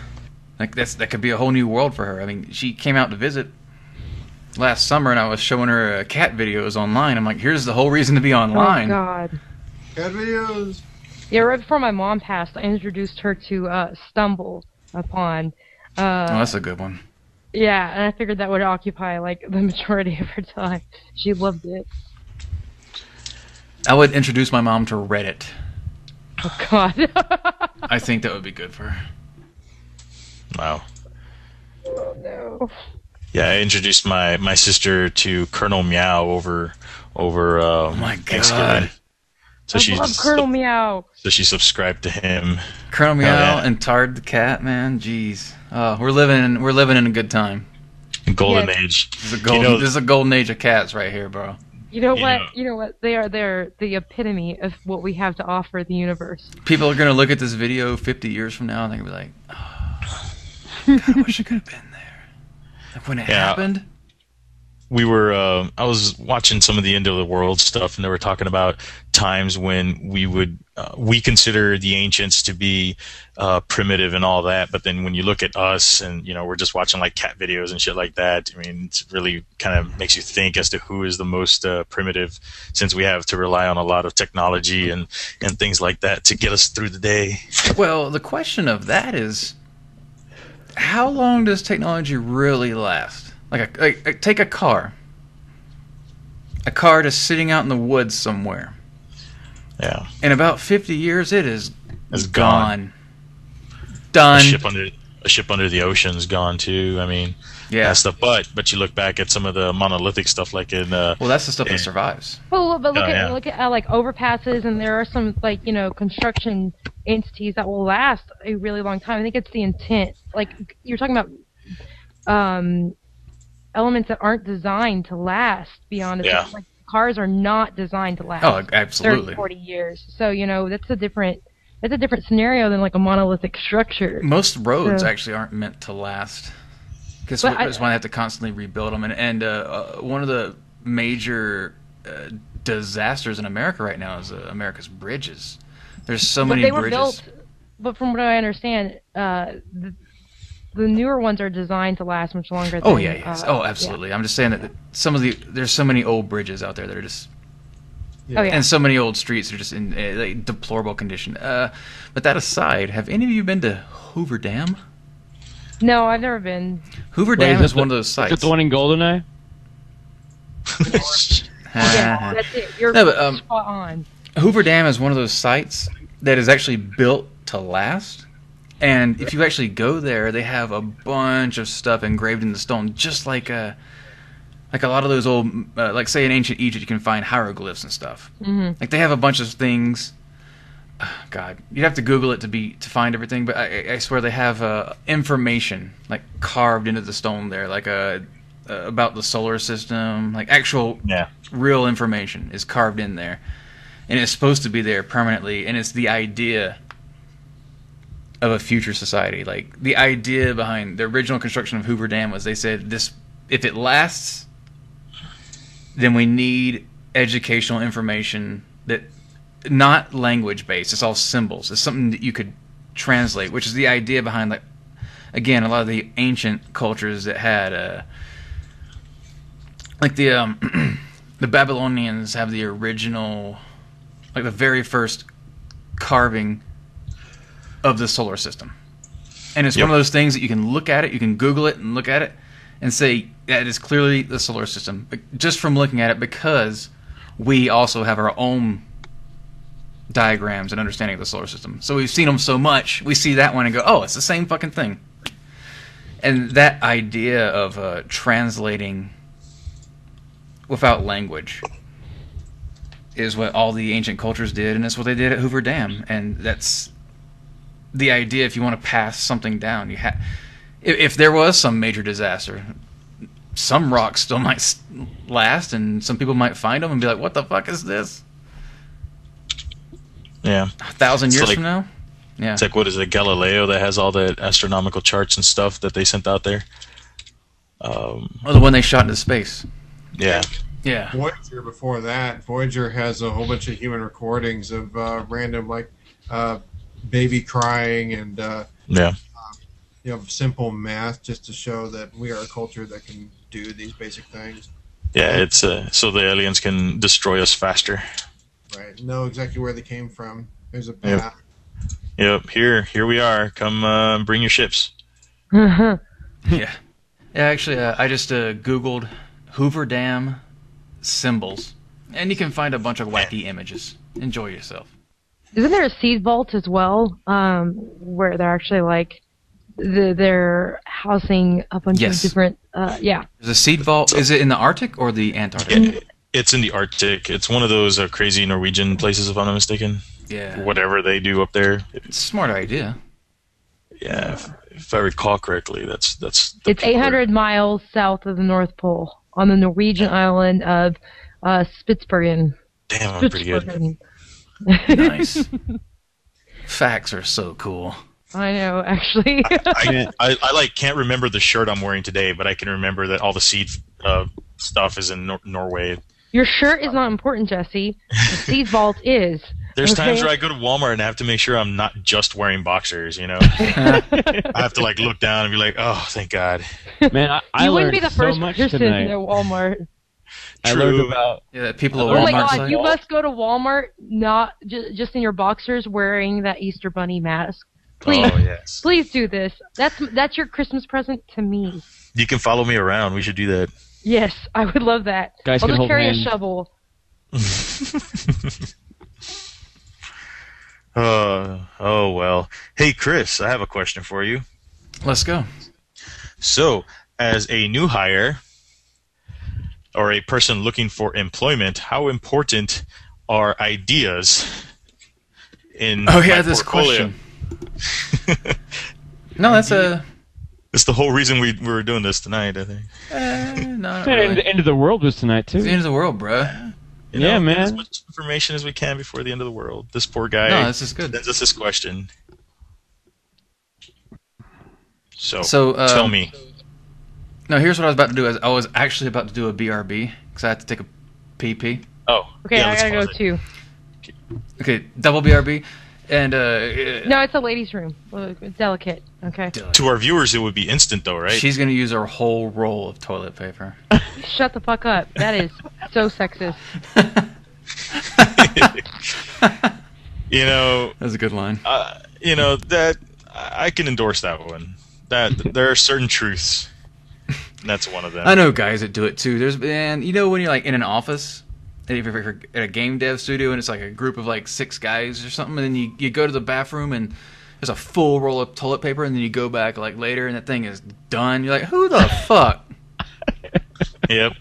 like that could be a whole new world for her. I mean, she came out to visit last summer, and I was showing her cat videos online. I'm like, here's the whole reason to be online. Oh God. Cat videos. Yeah, right before my mom passed, I introduced her to Stumble Upon. Oh, that's a good one. Yeah, and I figured that would occupy like the majority of her time. She loved it. I would introduce my mom to Reddit. Oh God. I think that would be good for her. Wow. Oh no. Yeah, I introduced my sister to Colonel Meow over oh my God. So I love Colonel Meow. So she subscribed to him. Colonel Meow and Tard the cat, man. Jeez. Oh, we're living in a good time. Golden age. This is a golden age of cats right here, bro. You know what? They're the epitome of what we have to offer the universe. People are gonna look at this video 50 years from now and they're gonna be like, oh, God, I wish I could have been there. Like when it happened. We were I was watching some of the end of the world stuff, and they were talking about times when we consider the ancients to be primitive and all that, but then when you look at us and we're just watching like cat videos and shit like that, I mean, it's really kind of makes you think as to who is the most primitive, since we have to rely on a lot of technology and things like that to get us through the day. Well, the question of that is, how long does technology really last? Like take a car. A car just sitting out in the woods somewhere. Yeah. In about 50 years, it's gone. Done. A ship under the ocean's gone too. I mean, that stuff. But you look back at some of the monolithic stuff, like in. Well, that's the stuff that survives. Well, but look at like overpasses, and there are some like construction entities that will last a really long time. I think it's the intent. Like you're talking about. Elements that aren't designed to last beyond like cars are not designed to last. Oh, absolutely. 30, 40 years. So, that's a different scenario than like a monolithic structure. Most roads actually aren't meant to last. Because that's why they have to constantly rebuild them. And one of the major disasters in America right now is America's bridges. There's so many bridges. But from what I understand, the newer ones are designed to last much longer. Oh than, yeah, yes. Oh, absolutely. Yeah. I'm just saying that there's so many old bridges out there that are just. Oh yeah. And so many old streets are just in like, deplorable condition. But that aside, have any of you been to Hoover Dam? No, I've never been. Hoover Dam is one of those sites. Is it the one in GoldenEye? Yeah, that's it. You're spot on. Hoover Dam is one of those sites that is actually built to last. And if you actually go there, they have a bunch of stuff engraved in the stone, just like a lot of those old, like say in ancient Egypt, you can find hieroglyphs and stuff. Mm-hmm. Like they have a bunch of things. God, you'd have to Google it to find everything, but I swear they have information like carved into the stone there, like about the solar system, like actual real information is carved in there, and it's supposed to be there permanently. And it's the idea of a future society. Like the idea behind the original construction of Hoover Dam was they said this: if it lasts, then we need educational information that not language based. It's all symbols. It's something that you could translate, which is the idea behind, like, again, a lot of the ancient cultures that had like the the Babylonians have the original, like the very first carving of the solar system. And it's one of those things that you can look at it, you can Google it and look at it and say that is clearly the solar system, just from looking at it, because we also have our own diagrams and understanding of the solar system. So we've seen them so much, we see that one and go, oh, it's the same fucking thing. And that idea of translating without language is what all the ancient cultures did, and that's what they did at Hoover Dam. And that's the idea. If you want to pass something down, if there was some major disaster, some rocks still might last, and some people might find them and be like, what the fuck is this? Yeah. 1,000 years from now? Yeah. It's like, what is it, Galileo that has all the astronomical charts and stuff that they sent out there? The one they shot into space. Yeah. Yeah. Voyager before that. Voyager has a whole bunch of human recordings of random, like, baby crying and simple math, just to show that we are a culture that can do these basic things. Yeah, it's so the aliens can destroy us faster. Right. Know exactly where they came from. There's a path. Yep. Here we are. Come bring your ships. Yeah. Yeah, actually, I just Googled Hoover Dam symbols, and you can find a bunch of wacky images. Enjoy yourself. Isn't there a seed vault as well, where they're actually like they're housing a bunch of different? There's a seed vault. Is it in the Arctic or the Antarctic? It's in the Arctic. It's one of those crazy Norwegian places, if I'm not mistaken. Yeah. Whatever they do up there. It's a smart idea. Yeah, if I recall correctly, that's. It's 800 miles south of the North Pole on the Norwegian island of Spitsbergen. Damn, I'm pretty good. Nice. Facts are so cool. I know, actually. I can't remember the shirt I'm wearing today, but I can remember that all the seed stuff is in Norway. Your shirt is not important, Jesse. The seed vault is. There's times where I go to Walmart and I have to make sure I'm not just wearing boxers, you know? I have to look down and be like, oh, thank God. Man, I wouldn't be the so first much person tonight. at Walmart. I learned about people at Oh my Walmart. God, you must go to Walmart not just in your boxers wearing that Easter Bunny mask. Please, please do this. That's your Christmas present to me. You can follow me around. We should do that. Yes, I would love that. Guys I'll can just hold carry hands. a shovel. Oh, well. Hey, Chris, I have a question for you. Let's go. So, as a new hire or a person looking for employment, how important are ideas in this portfolio? question. No, that's It's the whole reason we were doing this tonight, I think. not the really. end of the world was tonight too. It's the end of the world, bruh. You know, Yeah, man. As much information as we can before the end of the world. This poor guy No, this is good. sends us this question. So tell me. No, here's what I was about to do. I was actually about to do a BRB because I had to take a PP. Oh. Okay, yeah, I let's gotta go pause it. too. Okay, double BRB. And No, it's a ladies' room. Delicate. Okay. To our viewers, it would be instant, though, right? She's gonna use her whole roll of toilet paper. Shut the fuck up. That is so sexist. You know, That's a good line. you know that I can endorse that one. That there are certain truths. And that's one of them. I know guys that do it too. When you're like in an office, if you're at a game dev studio and it's like a group of like 6 guys or something, and then you go to the bathroom and there's a full roll of toilet paper, and then you go back like later and that thing is done. You're like, who the fuck? Yep.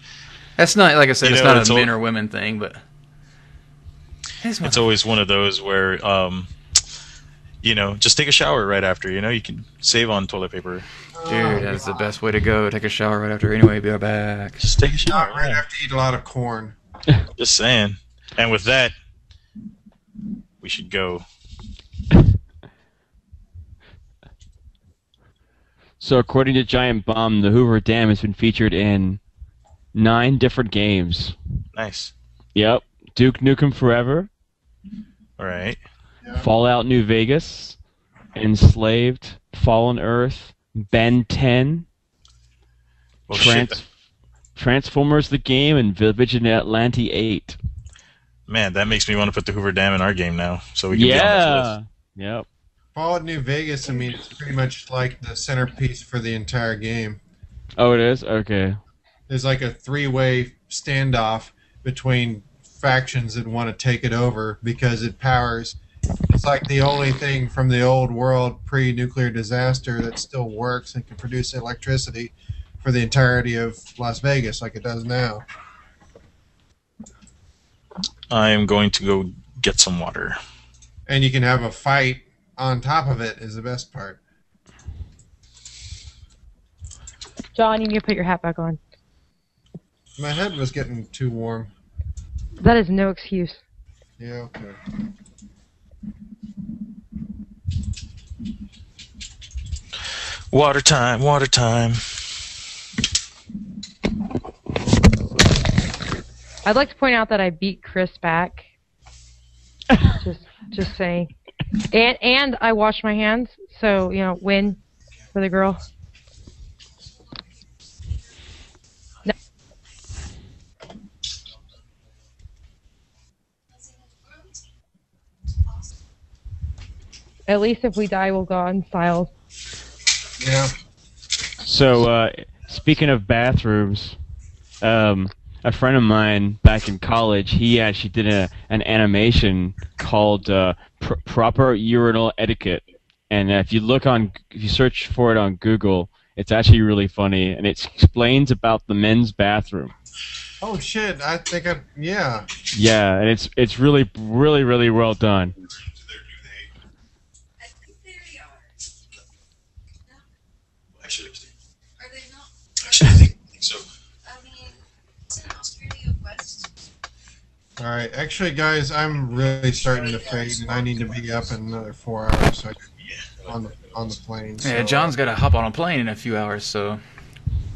That's not, like I said, it's know, not it's a men or women thing, but it's always one of those where just take a shower right after. You can save on toilet paper. Dude, that's the best way to go. Take a shower right after. Anyway, be right back. Just take a shower. Not right after you eat a lot of corn. Just saying. And with that, we should go. So according to Giant Bomb, the Hoover Dam has been featured in 9 different games. Nice. Yep. Duke Nukem Forever. All right. Yeah. Fallout New Vegas. Enslaved. Fallen Earth. Ben 10. Well, shit. Transformers the game and Vigilante 8. Man, that makes me want to put the Hoover Dam in our game now, so we can be on this list. Yep. Fallout New Vegas, I mean, it's pretty much like the centerpiece for the entire game. Oh, it is? Okay. There's like a 3-way standoff between factions that want to take it over because it powers. It's like the only thing from the old world pre-nuclear disaster that still works and can produce electricity for the entirety of Las Vegas like it does now. I am going to go get some water. And you can have a fight on top of it is the best part. John, you need to put your hat back on. My head was getting too warm. That is no excuse. Yeah, okay. Water time, water time. I'd like to point out that I beat Chris back. just saying. And I washed my hands, so, win for the girl. No. At least if we die, we'll go on styles. Yeah. So, speaking of bathrooms, a friend of mine back in college, he actually did an animation called Proper Urinal Etiquette. And if you search for it on Google, it's actually really funny, and it explains about the men's bathroom. Oh shit! I think yeah. Yeah, and it's really, really, really well done. Actually, are they not? Actually, I think so. All right, actually, guys, I'm really starting to fade, and I need to be up in another 4 hours so I can on the plane. So. Yeah, John's got to hop on a plane in a few hours, so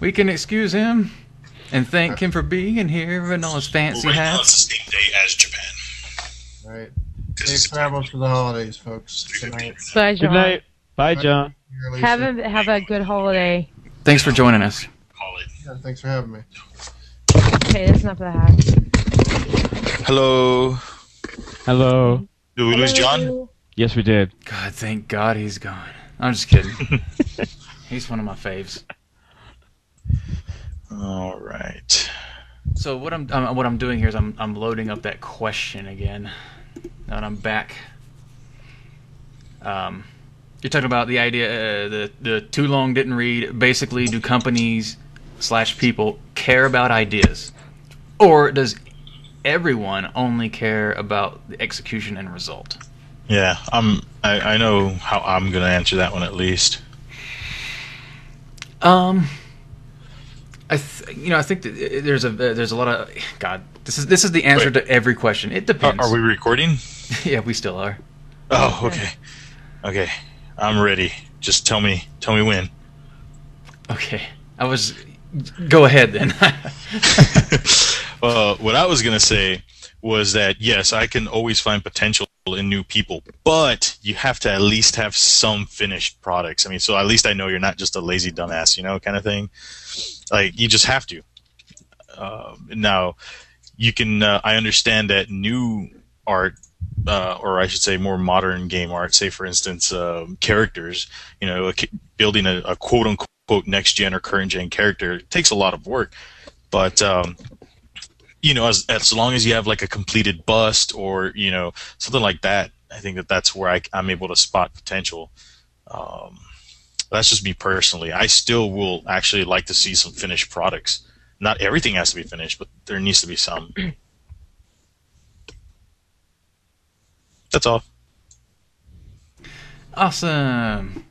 we can excuse him and thank him for being here and all his fancy Right now, hats. it's the same day as Japan. All right, safe travels for the holidays, folks. Good night. Bye, John. Good night. Bye, John. Alicia. Have a good holiday. Thanks for joining us. Call it. Yeah, thanks for having me. Okay, that's enough of the hat. Hello. Hello. Did we lose John? Yes, we did. God, thank God he's gone. I'm just kidding. He's one of my faves. All right. So what I'm doing here is I'm loading up that question again. Now that I'm back. You're talking about the idea, the too long didn't read. Basically, do companies / people care about ideas, or does everyone only care about the execution and result? Yeah, I know how I'm gonna answer that one at least. I think that there's a lot of God. This is the answer to every question. It depends. Are we recording? Yeah, we still are. Oh, okay. Okay, I'm ready. Just tell me when. Okay, go ahead then. What I was gonna say was that yes, I can always find potential in new people, but you have to at least have some finished products. I mean, so at least I know you're not just a lazy dumbass, kind of thing. Like, you just have to. Now, you can. I understand that new art, or I should say, more modern game art. Say, for instance, characters. Building a quote unquote next gen or current gen character takes a lot of work, but as long as you have like a completed bust or something like that, I think that's where I'm able to spot potential. That's just me personally. I still will actually like to see some finished products. Not everything has to be finished, but there needs to be some. That's all. Awesome.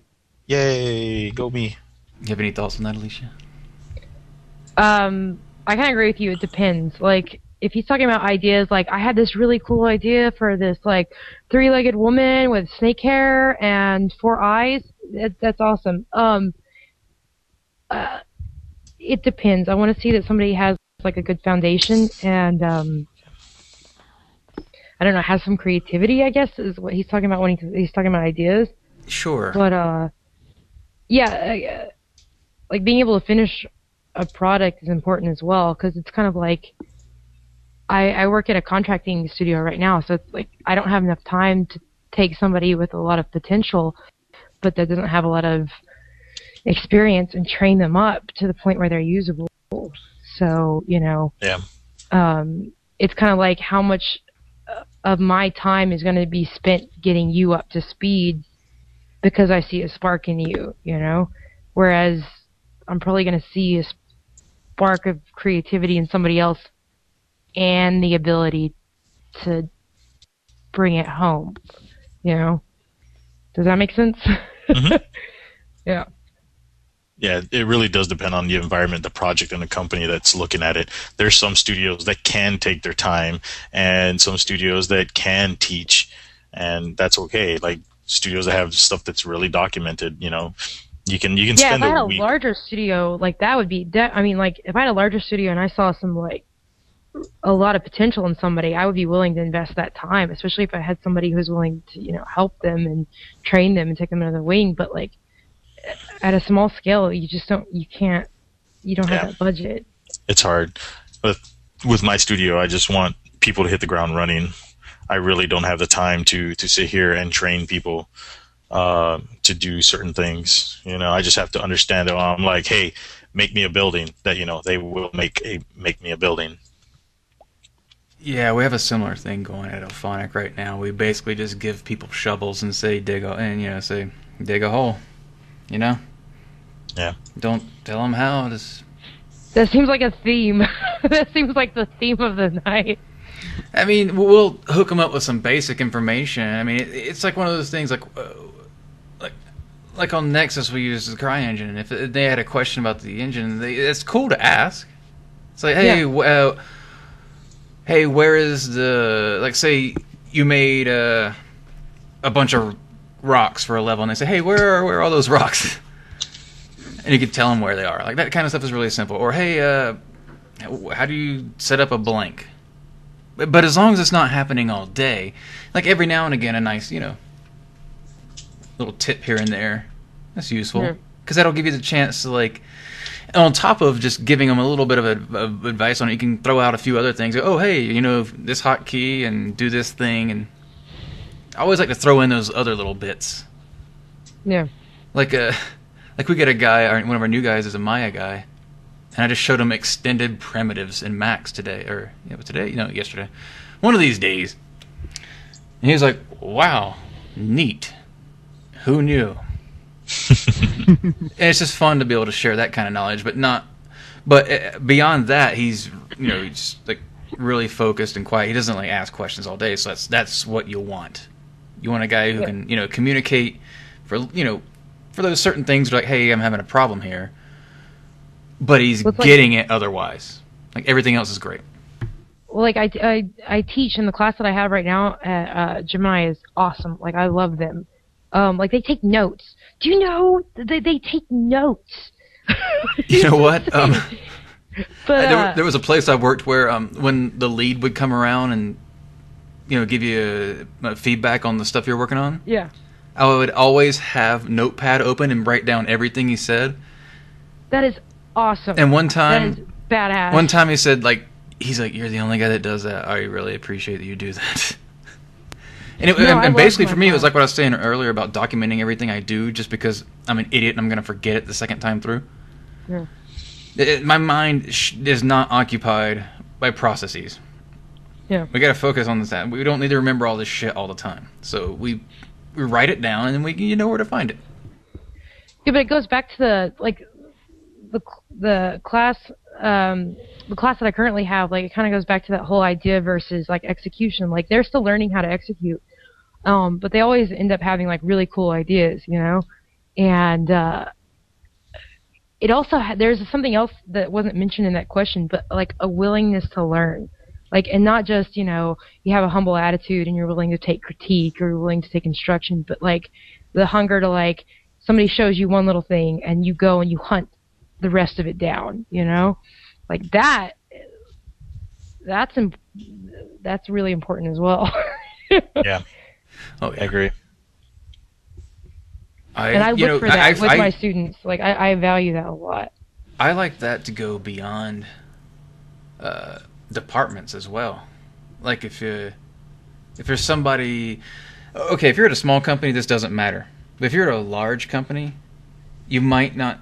Yay, go me. You have any thoughts on that, Alicia? I kind of agree with you. It depends. Like, if he's talking about ideas, like, I had this really cool idea for this, like, 3-legged woman with snake hair and 4 eyes, that's awesome. It depends. I want to see that somebody has, like, a good foundation and, I don't know, has some creativity, I guess, is what he's talking about when he's talking about ideas. Sure. But, yeah, like, being able to finish a product is important as well, because it's kind of like, I work at a contracting studio right now, so it's like, I don't have enough time to take somebody with a lot of potential, but that doesn't have a lot of experience and train them up to the point where they're usable. So, Yeah. It's kind of like how much of my time is going to be spent getting you up to speed because I see a spark in you, whereas I'm probably going to see a spark of creativity in somebody else and the ability to bring it home, Does that make sense? Mm-hmm. Yeah. Yeah, it really does depend on the environment, the project, and the company that's looking at it. There's some studios that can take their time, and some studios that can teach, and that's okay. Like studios that have stuff that's really documented, you can Yeah, spend if I had a a week. larger studio, like that would be. If I had a larger studio and I saw some a lot of potential in somebody, I would be willing to invest that time, especially if I had somebody who's willing to, help them and train them and take them under the wing. But like at a small scale, you don't have that budget. It's hard. But with my studio, I just want people to hit the ground running. I really don't have the time to sit here and train people to do certain things. I just have to understand that I'm like, hey, make me a building. That they will make me a building. Yeah, we have a similar thing going at Ophonic right now. We basically just give people shovels and say dig a hole. Yeah. Don't tell them how. Just. That seems like a theme. That seems like the theme of the night. I mean, we'll hook them up with some basic information. I mean, it's like one of those things, like on Nexus we use the CryEngine, and if they had a question about the engine, it's cool to ask. It's like, hey, hey, where is say you made a bunch of rocks for a level, and they say, hey, where are all those rocks? And you can tell them where they are. Like, that kind of stuff is really simple. Or, hey, how do you set up a blank? But as long as it's not happening all day, like every now and again, a nice, little tip here and there, that's useful. Because that'll give you the chance to, like, on top of just giving them a little bit of advice on it, you can throw out a few other things. Oh, hey, this hotkey and do this thing. And I always like to throw in those other little bits. Yeah. Like we get a guy, one of our new guys is a Maya guy, and I just showed him extended primitives in Max today, yesterday. One of these days. And he was like, wow, neat. Who knew? And it's just fun to be able to share that kind of knowledge, but beyond that, he's he's like really focused and quiet. He doesn't like ask questions all day, so that's what you want. You want a guy who can communicate for those certain things, like, hey, I'm having a problem here, but he's getting it otherwise. Like everything else is great. Well, like I teach in the class that I have right now at Gemini is awesome. Like I love them. Like they take notes. Do you know they take notes? You know what? But there was a place I worked where when the lead would come around and give you a feedback on the stuff you're working on. Yeah. I would always have Notepad open and write down everything he said. That is awesome. And one time, that is badass. One time he said, he's like, "You're the only guy that does that. I really appreciate that you do that." And basically for me, it was like what I was saying earlier about documenting everything I do, just because I'm an idiot and I'm going to forget it the second time through. Yeah. My mind is not occupied by processes. Yeah. We got to focus on this. We don't need to remember all this shit all the time. So we write it down, and then you know where to find it. Yeah, but it goes back to the class that I currently have. Like, it kind of goes back to that whole idea versus like execution. Like, they're still learning how to execute, but they always end up having like really cool ideas, and it also there's something else that wasn't mentioned in that question, but like a willingness to learn. Like, and not just, you have a humble attitude and you're willing to take critique or you're willing to take instruction, but like the hunger to, like, somebody shows you one little thing and you go and you hunt the rest of it down, like that's really important as well. Yeah. Oh, I agree. And I look for that with my students. Like, I value that a lot. I like that to go beyond departments as well. Like, if there's somebody, okay, if you're at a small company, this doesn't matter. But if you're at a large company, you might not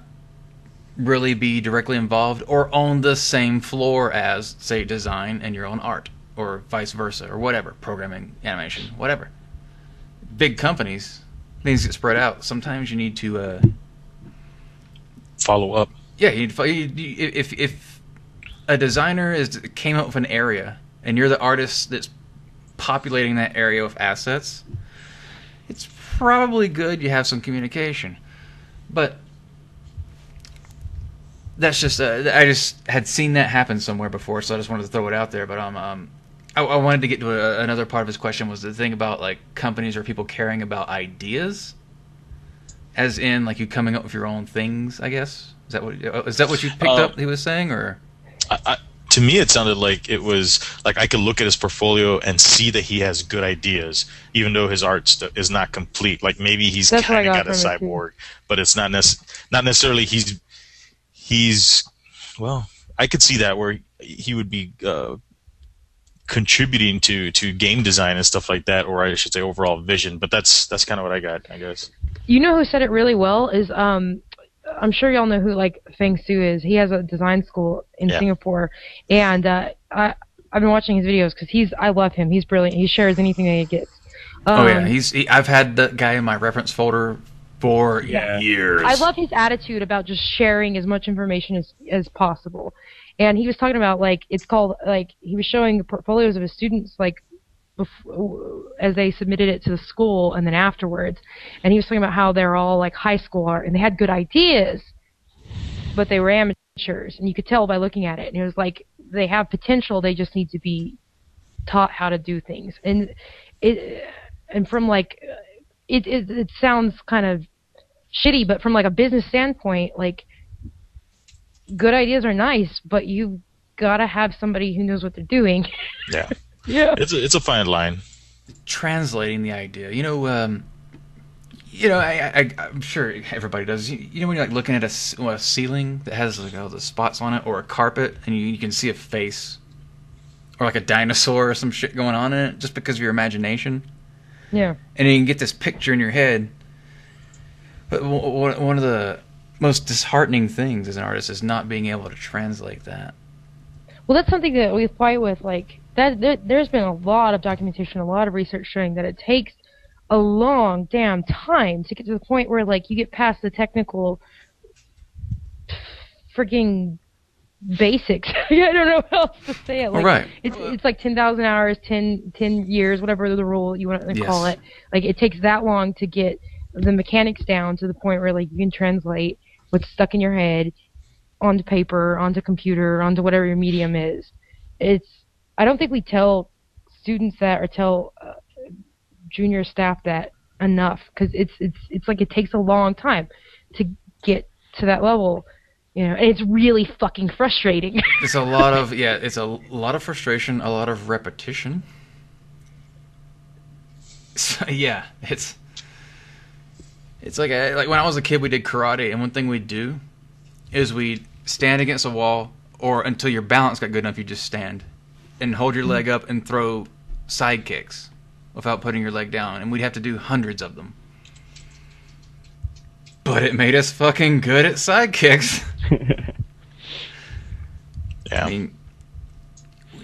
really be directly involved or on the same floor as, say, design and your own art, or vice versa, or whatever, programming, animation, whatever. Big companies, things get spread out. Sometimes you need to follow up. Yeah, if a designer came up with an area and you're the artist that's populating that area with assets, it's probably good you have some communication. But that's just I just had seen that happen somewhere before, so I just wanted to throw it out there. But I wanted to get to another part of his question, was the thing about like companies or people caring about ideas, as in like you coming up with your own things, I guess. Is that what you picked up he was saying, or? To me, it sounded like it was like I could look at his portfolio and see that he has good ideas, even though his art is not complete. Like, maybe he's kind of got a cyborg, but it's not necessarily he's well, I could see that where he would be contributing to game design and stuff like that, or I should say overall vision. But that's kind of what I got, I guess. You know who said it really well is I'm sure y'all know who like Feng Su is. He has a design school in Singapore, and I've been watching his videos because I love him. He's brilliant. He shares anything that he gets. I've had that guy in my reference folder for years. I love his attitude about just sharing as much information as possible. And he was talking about like it's called like he was showing the portfolios of his students like as they submitted it to the school and then afterwards, and he was talking about how they're all like high school art and they had good ideas, but they were amateurs, and you could tell by looking at it. And it was like they have potential, they just need to be taught how to do things. And from like it sounds kind of shitty, but from like a business standpoint, like good ideas are nice, but you've got to have somebody who knows what they're doing. Yeah. Yeah, it's a fine line. Translating the idea, I'm sure everybody does. When you're like looking at a ceiling that has like all the spots on it, or a carpet, and you can see a face, or like a dinosaur or some shit going on in it, just because of your imagination. Yeah. And you can get this picture in your head. But one of the most disheartening things as an artist is not being able to translate that. Well, that's something that we fight with, like. There's been a lot of documentation, a lot of research showing that it takes a long damn time to get to the point where like you get past the technical freaking basics. I don't know how else to say it. Like, right. It's like 10,000 hours, 10 years, whatever the rule you want to call it. Like, it takes that long to get the mechanics down to the point where like you can translate what's stuck in your head onto paper, onto computer, onto whatever your medium is. I don't think we tell students that or tell junior staff that enough, because it's like it takes a long time to get to that level, and it's really fucking frustrating. It's a lot of frustration, a lot of repetition. So, yeah, it's like when I was a kid, we did karate, and one thing we'd do is we'd stand against a wall, or until your balance got good enough, you just stand and hold your leg up and throw side kicks without putting your leg down, and we'd have to do hundreds of them. But it made us fucking good at side kicks. Yeah. I mean,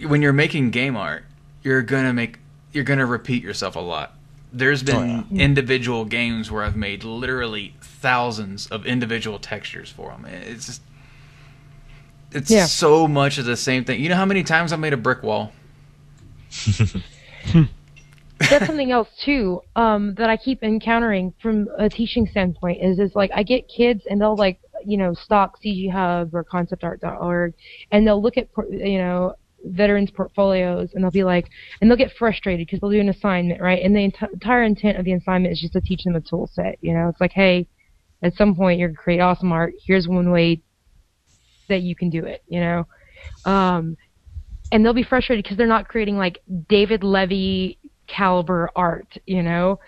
when you're making game art, you're gonna repeat yourself a lot. There's been individual games where I've made literally thousands of individual textures for them. It's so much of the same thing. You know how many times I've made a brick wall? That's something else too that I keep encountering from a teaching standpoint is like I get kids and they'll like stock CG Hub or conceptart.org and they'll look at veterans portfolios and they'll be like, and they'll get frustrated because they'll do an assignment, right? And the entire intent of the assignment is just to teach them a tool set. It's like, hey, at some point you're gonna create awesome art. Here's one way that you can do it. And they'll be frustrated because they're not creating like David Levy caliber art. It's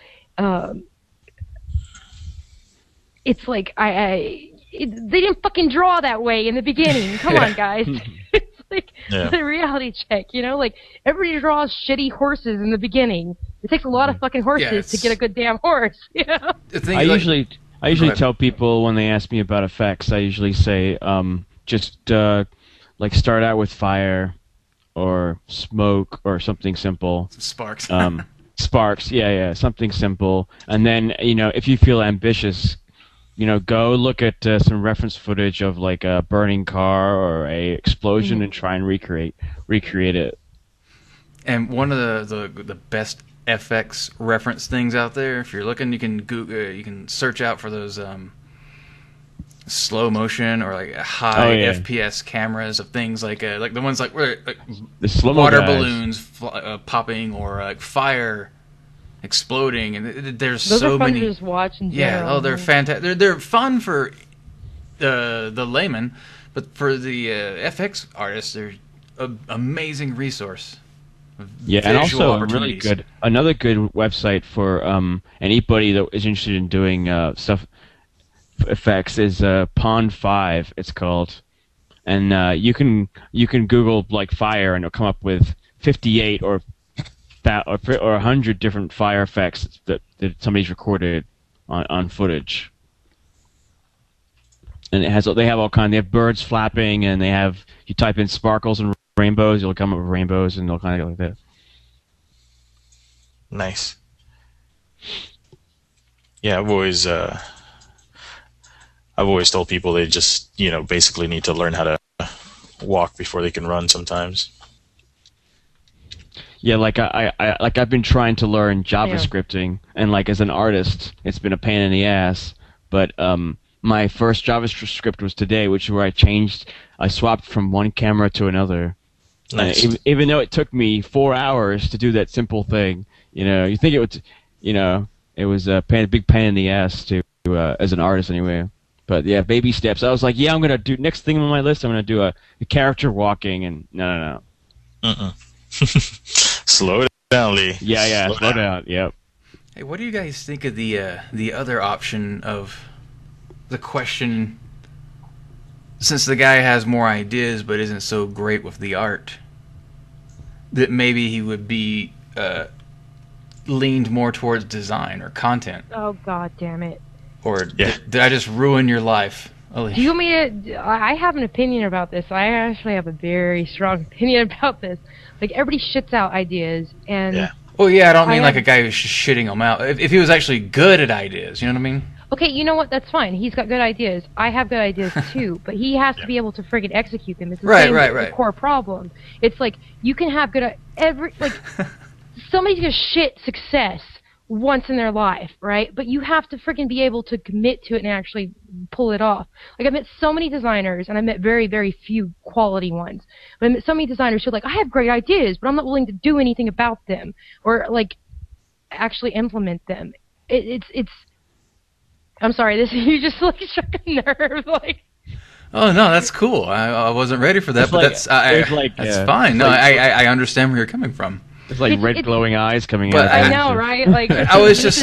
like they didn't fucking draw that way in the beginning. Come on, guys. Like the reality check, like everybody draws shitty horses in the beginning. It takes a lot of fucking horses to get a good damn horse. I usually tell people when they ask me about effects, I usually say just like start out with fire or smoke or something simple. Some sparks. Sparks, yeah, something simple. And then if you feel ambitious, go look at some reference footage of like a burning car or a explosion and try and recreate it. And one of the best FX reference things out there, if you're looking, you can you can search out for those slow motion or like high FPS cameras of things like the ones where the slow water balloons popping or like fire exploding, and there's those so are fun many. To just watch in general. They're fantastic. They're fun for the layman, but for the FX artists, they're an amazing resource. Yeah, and also another good website for anybody that is interested in doing stuff effects is Pond 5. It's called, and you can Google like fire, and it'll come up with 58 or 100 different fire effects that somebody's recorded on footage. And they have all kinds. They have birds flapping, and you type in sparkles and rainbows, you'll come up with rainbows, and they'll kind of go like that. Nice. Yeah, I've always told people they just basically need to learn how to walk before they can run sometimes. Yeah, like I've been trying to learn JavaScripting, and like as an artist, it's been a pain in the ass. But my first JavaScript was today, which is where I swapped from one camera to another. Nice. Even though it took me 4 hours to do that simple thing, you think it would, it was a big pain in the ass to as an artist anyway. But yeah, baby steps. I was like, I'm gonna do next thing on my list. I'm gonna do a character walking, and no. Slow down, Lee. Yeah, slow down. Yep. Hey, what do you guys think of the other option of the question? Since the guy has more ideas but isn't so great with the art, that maybe he would be leaned more towards design or content. Oh, God damn it. Or did I just ruin your life? Alicia? Do you want me to... I have an opinion about this. I actually have a very strong opinion about this. Like, everybody shits out ideas, and... Yeah. Well, yeah, I don't mean like a guy who's just shitting them out. If he was actually good at ideas, you know what I mean? Okay, you know what? That's fine. He's got good ideas. I have good ideas too, but he has to be able to friggin' execute them. It's the core problem. It's like you can have good somebody's gonna shit success once in their life, right? But you have to friggin' be able to commit to it and actually pull it off. Like I've met so many designers, and I met very, very few quality ones. But I met so many designers who are like, I have great ideas, but I'm not willing to do anything about them or like actually implement them. It's I'm sorry, you just like struck a nerve, like. Oh no, that's cool. I wasn't ready for that, but that's fine. No, I understand where you're coming from. It's like red glowing eyes coming out. I know, right? Like this is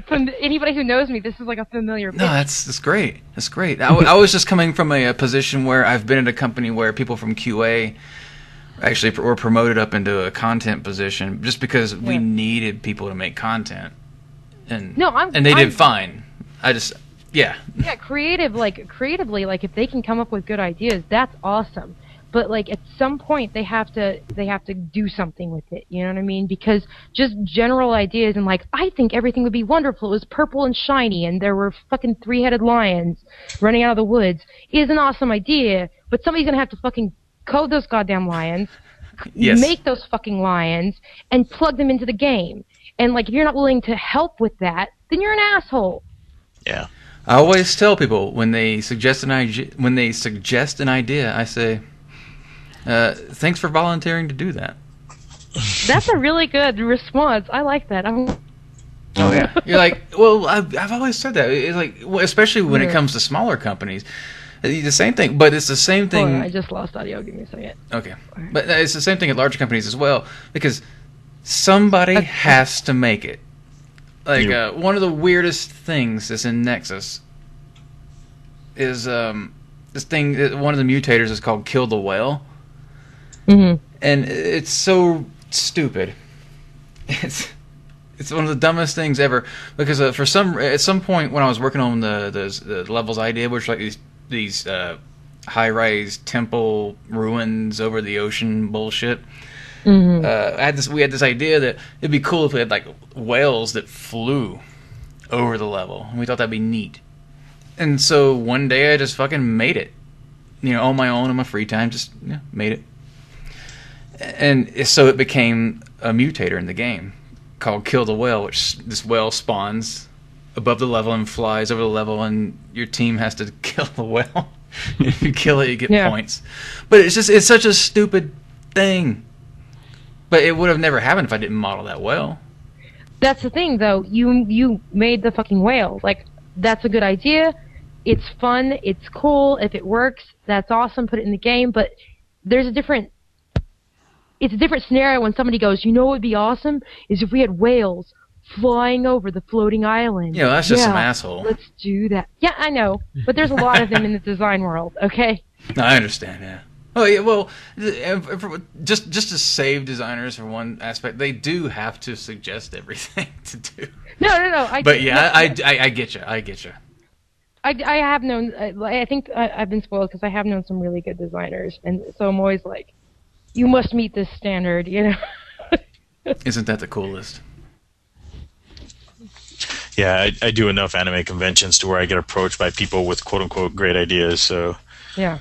from anybody who knows me. This is like a familiar. No, that's great. That's great. I was just coming from a position where I've been at a company where people from QA actually were promoted up into a content position just because we needed people to make content, and they did fine. Yeah, creatively, like if they can come up with good ideas, that's awesome. But like at some point they have to do something with it, you know what I mean? Because just general ideas and like I think everything would be wonderful. It was purple and shiny and there were fucking 3-headed lions running out of the woods is an awesome idea, but somebody's gonna have to fucking code those goddamn lions, make those fucking lions, and plug them into the game. And like if you're not willing to help with that, then you're an asshole. Yeah. I always tell people when they suggest an idea, I say, thanks for volunteering to do that. That's a really good response. I like that. Oh yeah. You're like, well, I've always said that. It's like, especially when it comes to smaller companies, the same thing. But it's the same thing. Hold on, I just lost audio. Give me a second. Okay, but it's the same thing at larger companies as well because somebody has to make it. Like one of the weirdest things that's in Nexus is this thing. One of the mutators is called "Kill the Whale." Mm-hmm. And it's so stupid. It's one of the dumbest things ever because at some point when I was working on the levels I did, which like these high-rise temple ruins over the ocean bullshit. Mm-hmm. We had this idea that it'd be cool if we had like whales that flew over the level, and we thought that'd be neat. And so one day I just fucking made it, on my own in my free time, just made it. And so it became a mutator in the game called Kill the Whale, which this whale spawns above the level and flies over the level, and your team has to kill the whale. If you kill it, you get points. But it's such a stupid thing. But it would have never happened if I didn't model that whale. That's the thing, though. You made the fucking whale. Like, that's a good idea. It's fun. It's cool. If it works, that's awesome. Put it in the game. But it's a different scenario when somebody goes, what would be awesome is if we had whales flying over the floating island. That's just some asshole. Let's do that. Yeah, I know. But there's a lot of them in the design world, okay? No, I understand, yeah. Oh yeah, well, just to save designers for one aspect, they do have to suggest everything to do. No. I get you. I have known. I think I've been spoiled because I have known some really good designers, and so I'm always like, you must meet this standard, Isn't that the coolest? Yeah, I do enough anime conventions to where I get approached by people with quote unquote great ideas. So yeah.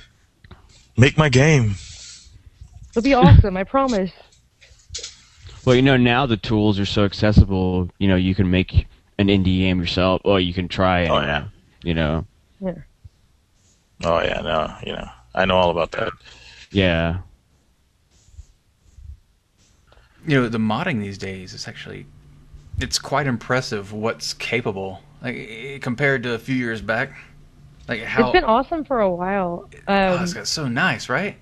Make my game. It'll be awesome, I promise. Well, now the tools are so accessible. You can make an indie game yourself, or you can try it. Oh yeah. Yeah. Oh yeah, no, I know all about that. Yeah. The modding these days is it's quite impressive what's capable. Like compared to a few years back. Like how it's been awesome for a while. It's got so nice, right?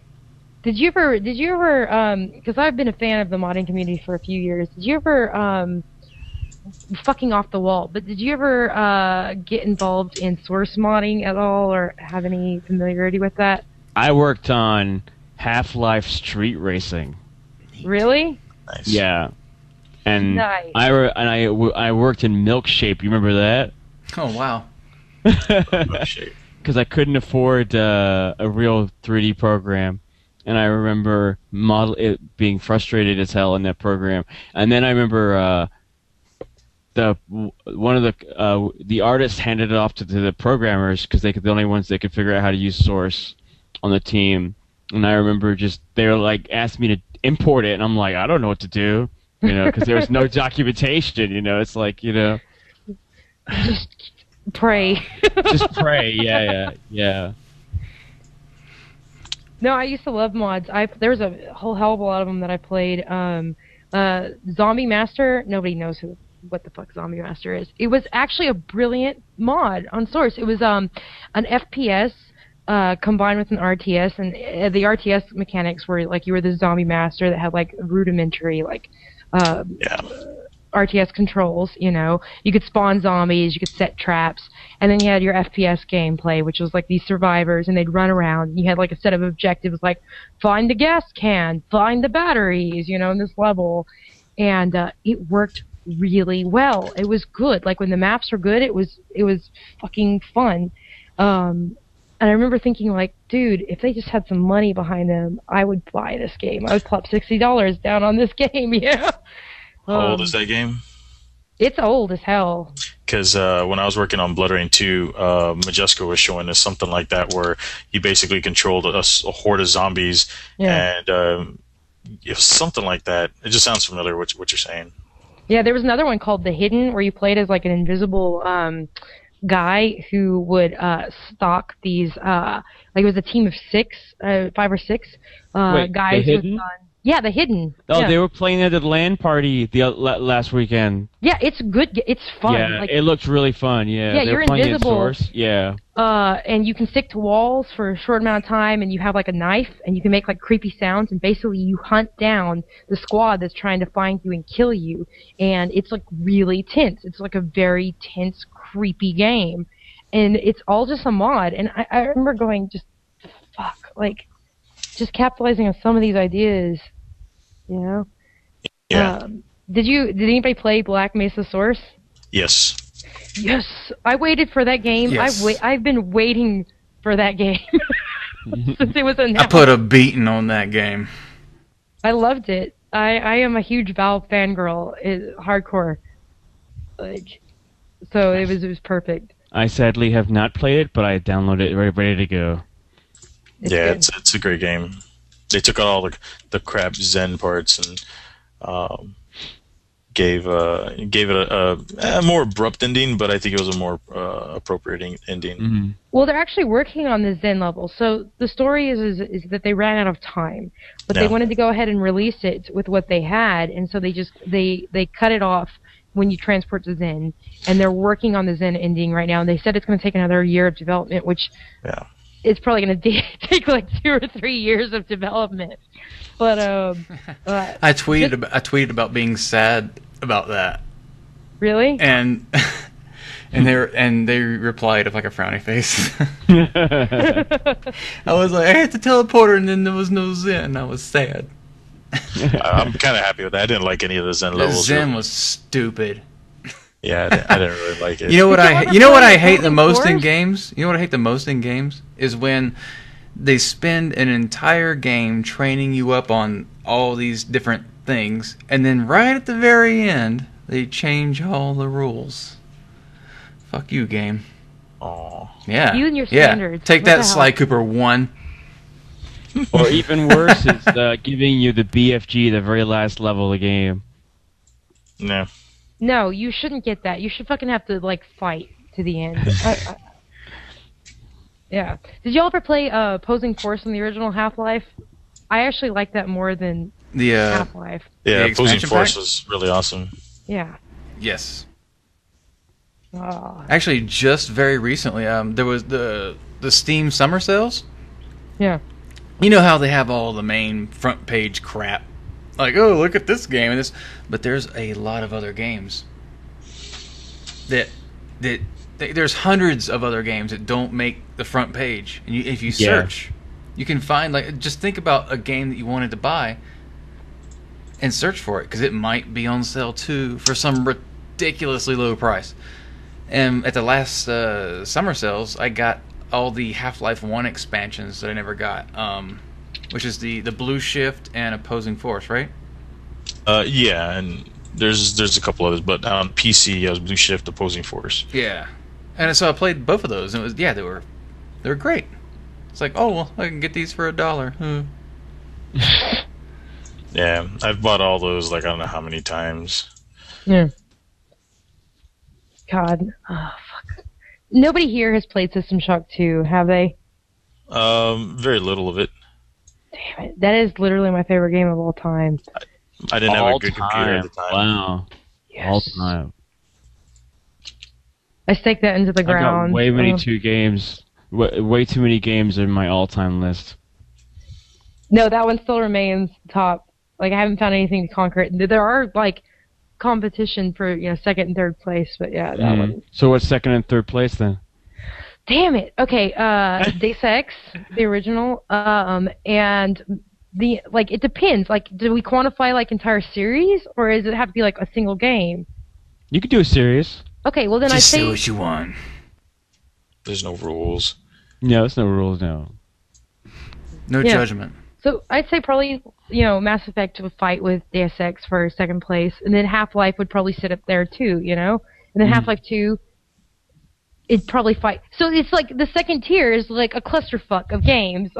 Did you ever? Because I've been a fan of the modding community for a few years. Did you ever? Fucking off the wall. But did you ever get involved in source modding at all, or have any familiarity with that? I worked on Half-Life Street Racing. Really? Nice. Yeah. And nice. I worked in Milkshape. You remember that? Oh wow. Because I couldn't afford a real 3D program, and I remember being frustrated as hell in that program. And then I remember one of the artists handed it off to the programmers because they're the only ones that could figure out how to use Source on the team. And I remember they were like asked me to import it, and I'm like, I don't know what to do, because there was no documentation. It's like Just pray. Just pray, yeah. No, I used to love mods. There was a whole hell of a lot of them that I played. Zombie Master, nobody knows what the fuck Zombie Master is. It was actually a brilliant mod on Source. It was an FPS combined with an RTS, and the RTS mechanics were like you were the zombie master that had like rudimentary like RTS controls. You know, you could spawn zombies, you could set traps, and then you had your FPS gameplay, which was like these survivors, and they'd run around. And you had like a set of objectives like find the gas can, find the batteries, you know, in this level, and it worked really well. It was good. Like when the maps were good, it was fucking fun. And I remember thinking like, dude, if they just had some money behind them, I would buy this game. I would plop $60 down on this game. Yeah. How old is that game? It's old as hell. Because when I was working on Blood Rain 2, Majesco was showing us something like that where you basically controlled a horde of zombies, and it was something like that. It just sounds familiar what you're saying. Yeah, there was another one called The Hidden where you played as like an invisible guy who would stalk these, like it was a team of 5 or 6 Wait, guys The with Hidden? guns. Yeah, The Hidden. Oh, yeah. they were playing at the LAN party last weekend. Yeah, it's good. It's fun. Yeah, like, it looked really fun. Yeah, you're playing invisible. At Source. Yeah. And you can stick to walls for a short amount of time, and you have like a knife, and you can make like creepy sounds, and basically you hunt down the squad that's trying to find you and kill you, and it's like really tense. It's like a very tense, creepy game, and it's all just a mod. And I remember going, just capitalizing on some of these ideas, you know. Yeah. Did anybody play Black Mesa Source? Yes. Yes, I waited for that game. Yes. I've been waiting for that game since it was announced. I put a beating on that game. I loved it. I am a huge Valve fangirl, hardcore. Like, so it was perfect. I sadly have not played it, but I downloaded it ready to go. It's a great game. They took out all the crap Zen parts and gave it a more abrupt ending, but I think it was a more appropriate ending. Mm-hmm. Well, they're actually working on the Zen level. So the story is that they ran out of time, but they wanted to go ahead and release it with what they had, and so they cut it off when you transport to Zen, and they're working on the Zen ending right now. And they said it's going to take another year of development, which it's probably going to take like 2 or 3 years of development. But I tweeted about being sad about that. Really? And they replied with like a frowny face. I was like, I had to teleporter, and then there was no Zen. I was sad. I'm kind of happy with that. I didn't like any of the Zen levels. The Zen was stupid. Yeah, I didn't really like it. You know what I hate the most in games? You know what I hate the most in games is when they spend an entire game training you up on all these different things, and then right at the very end, they change all the rules. Fuck you, game. Aw. Yeah. You and your standards. Take What that, the hell? Sly Cooper 1. Or even worse is giving you the BFG, the very last level of the game. No. No, you shouldn't get that. You should fucking have to like fight to the end. Yeah. Did y'all ever play Opposing Force in the original Half-Life? I actually like that more than The Half-Life. Yeah, The Opposing expansion Force pack? was really awesome. Yeah. Yes. Oh. Actually, just very recently, there was the Steam summer sales. Yeah. You know how they have all the main front page crap, like, oh, look at this game and this, but there's a lot of other games that there's hundreds of other games that don't make the front page, and if you search, you can find, like, just think about a game that you wanted to buy and search for it, because it might be on sale too for some ridiculously low price. And at the last summer sales, I got all the Half-Life 1 expansions that I never got, which is the Blue Shift and Opposing Force, right? Yeah, and there's a couple others, but on PC, it was Blue Shift, Opposing Force. Yeah, and so I played both of those, and it was they were great. It's like, oh well, I can get these for $1. Yeah, I've bought all those like I don't know how many times. Yeah. God. Oh, fuck. Nobody here has played System Shock 2, have they? Very little of it. Damn it. That is literally my favorite game of all time. I didn't have a good computer at the time. Wow. Yes. All time. I staked that into the I got ground. way many 2 games. way too many games in my all-time list. No, that one still remains top. Like, I haven't found anything to conquer it. There are, like, competition for, second and third place, but yeah, that one. So what's second and third place then? Damn it. Okay, Deus Ex, the original, and it depends. Like, do we quantify, like, entire series, or does it have to be, like, a single game? You could do a series. Okay, well then Just I say... say what you want. There's no rules. No, there's no rules, no. No judgment. So I'd say probably, Mass Effect would fight with Deus Ex for second place, and then Half-Life would probably sit up there too, And then Half-Life 2, it'd probably fight. So it's like the second tier is like a clusterfuck of games.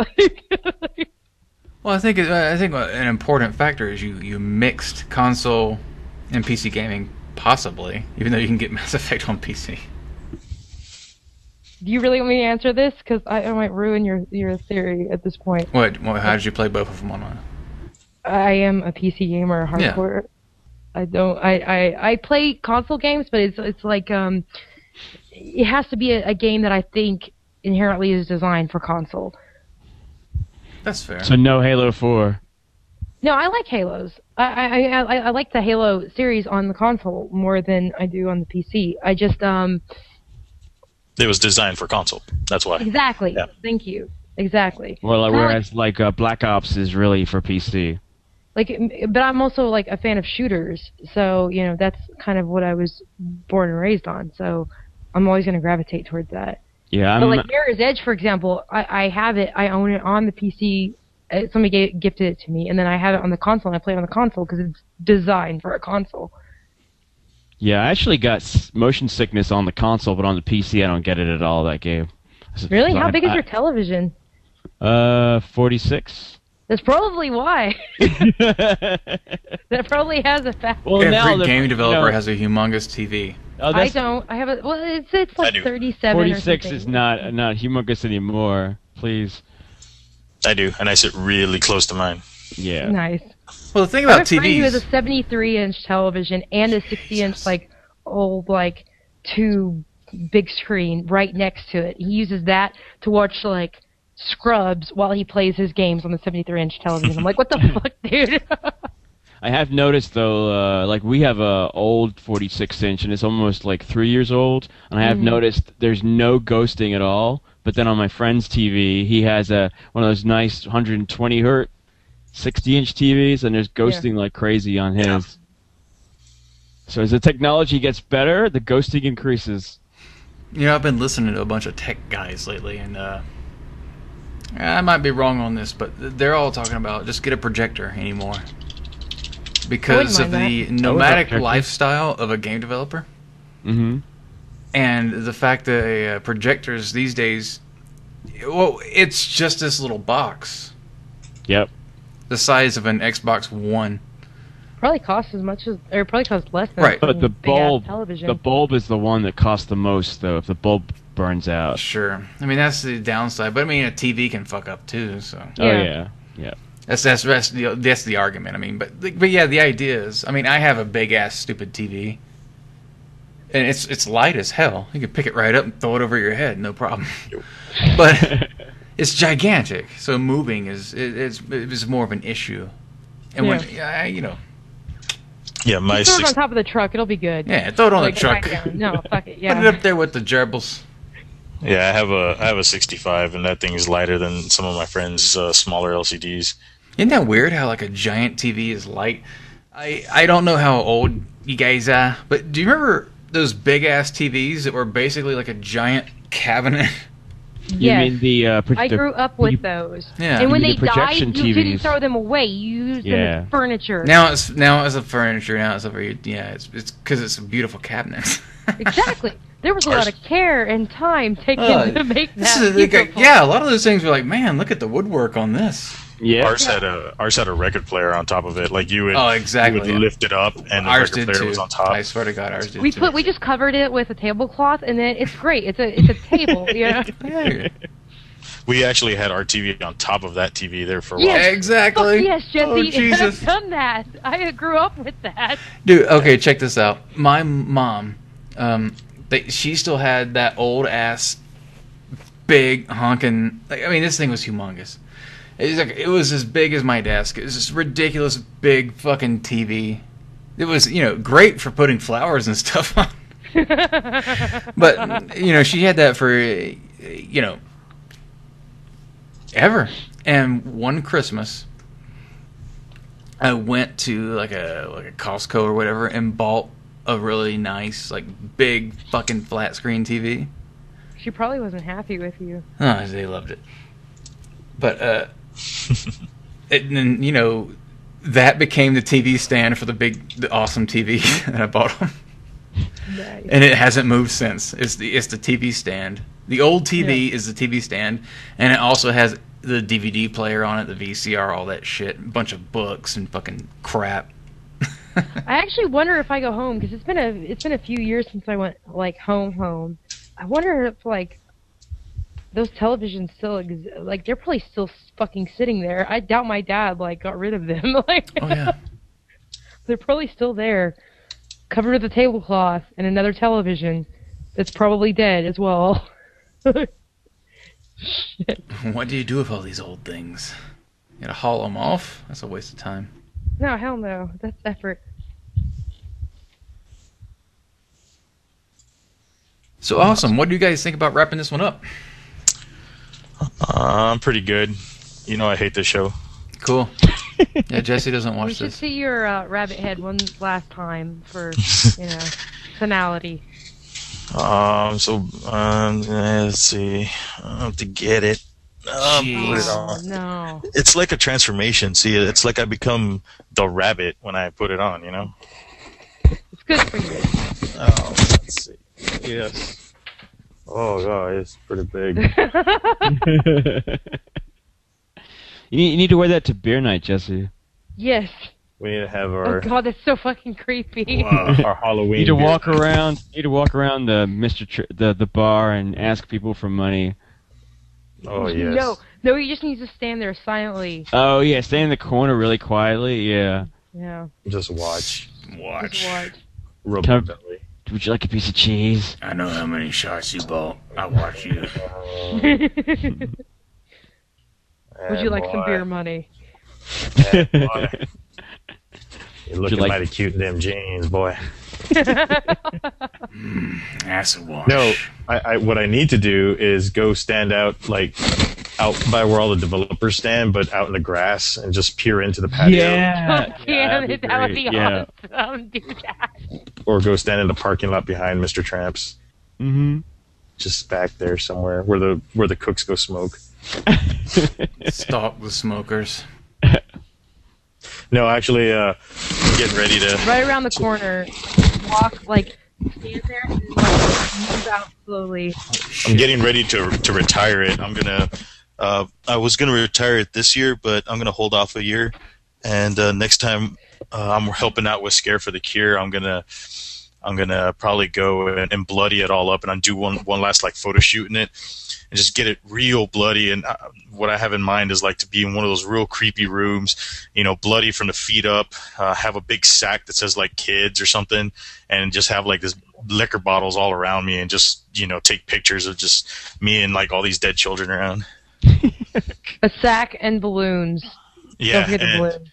Well, I think an important factor is you mixed console and PC gaming, possibly, even though you can get Mass Effect on PC. Do you really want me to answer this? Because I might ruin your theory at this point. What? How did you play both of them on? I am a PC gamer, hardcore. Yeah. I don't. I play console games, but it's like it has to be a game that I think inherently is designed for console. That's fair. So no Halo 4. No, I like Halos. I like the Halo series on the console more than I do on the PC. I just It was designed for console. That's why. Exactly. Yeah. Thank you. Exactly. Well, whereas Black Ops is really for PC. But I'm also like a fan of shooters, so that's kind of what I was born and raised on. So I'm always going to gravitate towards that. Yeah. But like Mirror's Edge, for example, I have it. I own it on the PC. Somebody gifted it to me, and then I have it on the console, and I play it on the console because it's designed for a console. Yeah, I actually got motion sickness on the console, but on the PC I don't get it at all, that game. Really? How big is your television? 46. That's probably why. That probably has a fact. Well, every game developer has a humongous TV. I don't. I have a. Well, it's like 37 46 or something. is not humongous anymore. Please. I do, and I sit really close to mine. Yeah. Nice. Well, the thing about I have a friend TVs... who has a 73-inch television and a 60-inch, old, tube big screen right next to it. He uses that to watch, Scrubs while he plays his games on the 73-inch television. I'm like, what the fuck, dude? I have noticed, though, we have a old 46-inch, and it's almost, 3 years old, and I have noticed there's no ghosting at all, but then on my friend's TV, he has one of those nice 120 hertz 60-inch TVs, and there's ghosting like crazy on his. Yeah. So as the technology gets better, the ghosting increases. I've been listening to a bunch of tech guys lately, and I might be wrong on this, but they're all talking about just get a projector anymore. Because of the nomadic lifestyle of a game developer. Mm-hmm. And the fact that projectors these days, well, it's just this little box. Yep. The size of an Xbox One. Probably costs as much as, or probably costs less than right. But the bulb is the one that costs the most, though, if the bulb burns out. Sure. I mean, that's the downside. But I mean, a TV can fuck up too. So. Oh yeah. That's the argument. I mean, but yeah, the idea is, I mean, I have a big ass stupid TV, and it's light as hell. You can pick it right up and throw it over your head, no problem. But it's gigantic, so moving is more of an issue. And when yeah, my throw it on top of the truck, it'll be good. Yeah, throw it on the truck. No, fuck it. Yeah, put it up there with the gerbils. Yeah, I have a 65, and that thing is lighter than some of my friends' smaller LCDs. Isn't that weird how a giant TV is light? I don't know how old you guys are, but do you remember those big ass TVs that were basically like a giant cabinet? Yes. You mean I grew up with those. Yeah. And when they the died, you TVs. didn't throw them away. You used them as furniture. Now it's a furniture. Now it's over. Yeah, it's because it's a beautiful cabinet. Exactly. There was a lot of care and time taken to make that. Yeah, a lot of those things were like, man, look at the woodwork on this. Yeah. Ours had a record player on top of it. Like you would, exactly. You would lift it up, and the record player was on top. I swear to God, ours did too. We just covered it with a tablecloth, and then it's great. It's a table, Yeah. We actually had our TV on top of that TV there for a while. Yeah, exactly. Yes, Jesse. Oh, Jesus. I've done that. I grew up with that. Dude, okay, check this out. My mom, she still had that old ass big honking. Like, I mean, this thing was humongous. It was as big as my desk. It was this ridiculous big fucking TV. It was, great for putting flowers and stuff on. But, she had that for, ever. And one Christmas, I went to like a Costco or whatever and bought a really nice, like, big fucking flat screen TV. She probably wasn't happy with you. Oh, they loved it. But, and then, that became the TV stand for the awesome TV that I bought them. Nice. And it hasn't moved since. It's the TV stand. The old TV is the TV stand, and it also has the DVD player on it, the VCR, all that shit, a bunch of books and fucking crap. I actually wonder if I go home, because it's been a few years since I went like home. I wonder if like those televisions still exist. Like, they're probably still fucking sitting there. I doubt my dad like got rid of them. Like, oh yeah, they're probably still there, covered with a tablecloth and another television that's probably dead as well. Shit. What do you do with all these old things? You gotta haul them off? That's a waste of time. No, hell no. That's effort. So awesome. What do you guys think about wrapping this one up? I'm pretty good. I hate this show. Cool. Yeah, Jesse doesn't watch We should this. see your rabbit head one last time for, finality. Let's see. I have to get it. Put it on. No. It's like a transformation. See, it's like I become the rabbit when I put it on, It's good for you. Oh, let's see. Yes. Oh, God, it's pretty big. You need to wear that to beer night, Jesse. Yes. We need to have our, Oh god, that's so fucking creepy. our Halloween. You need to beer walk night. around. You need to walk around the bar and ask people for money. Oh, yes. No, he just needs to stand there silently. Oh yeah, stay in the corner really quietly. Yeah. Yeah. Just watch. Just watch. Rub Come- my belly. Would you like a piece of cheese? I know how many shots you bought. I watch you. Would you like some beer money? Boy. You're looking like- mighty cute in them jeans, boy. Acid wash. No, I what I need to do is go stand out out by where all the developers stand, but out in the grass and just peer into the patio. Yeah. Oh, damn it, that would be Yeah. awesome. Do that. Or go stand in the parking lot behind Mr. Tramp's. Mm-hmm. Just back there somewhere where the cooks go smoke. Stalk the smokers. No, actually, I'm getting ready to. Right around the corner. Walk, stand there and move out slowly. I'm getting ready to retire it. I was gonna retire it this year, but I'm gonna hold off a year. And next time I'm helping out with Scare for the Cure, I'm gonna probably go and bloody it all up, and do one last photo shoot in it, and just get it real bloody. And what I have in mind is to be in one of those real creepy rooms, bloody from the feet up. Have a big sack that says kids or something, and just have this liquor bottles all around me, and just take pictures of just me and all these dead children around. A sack and balloons. Yeah, Don't forget the balloons.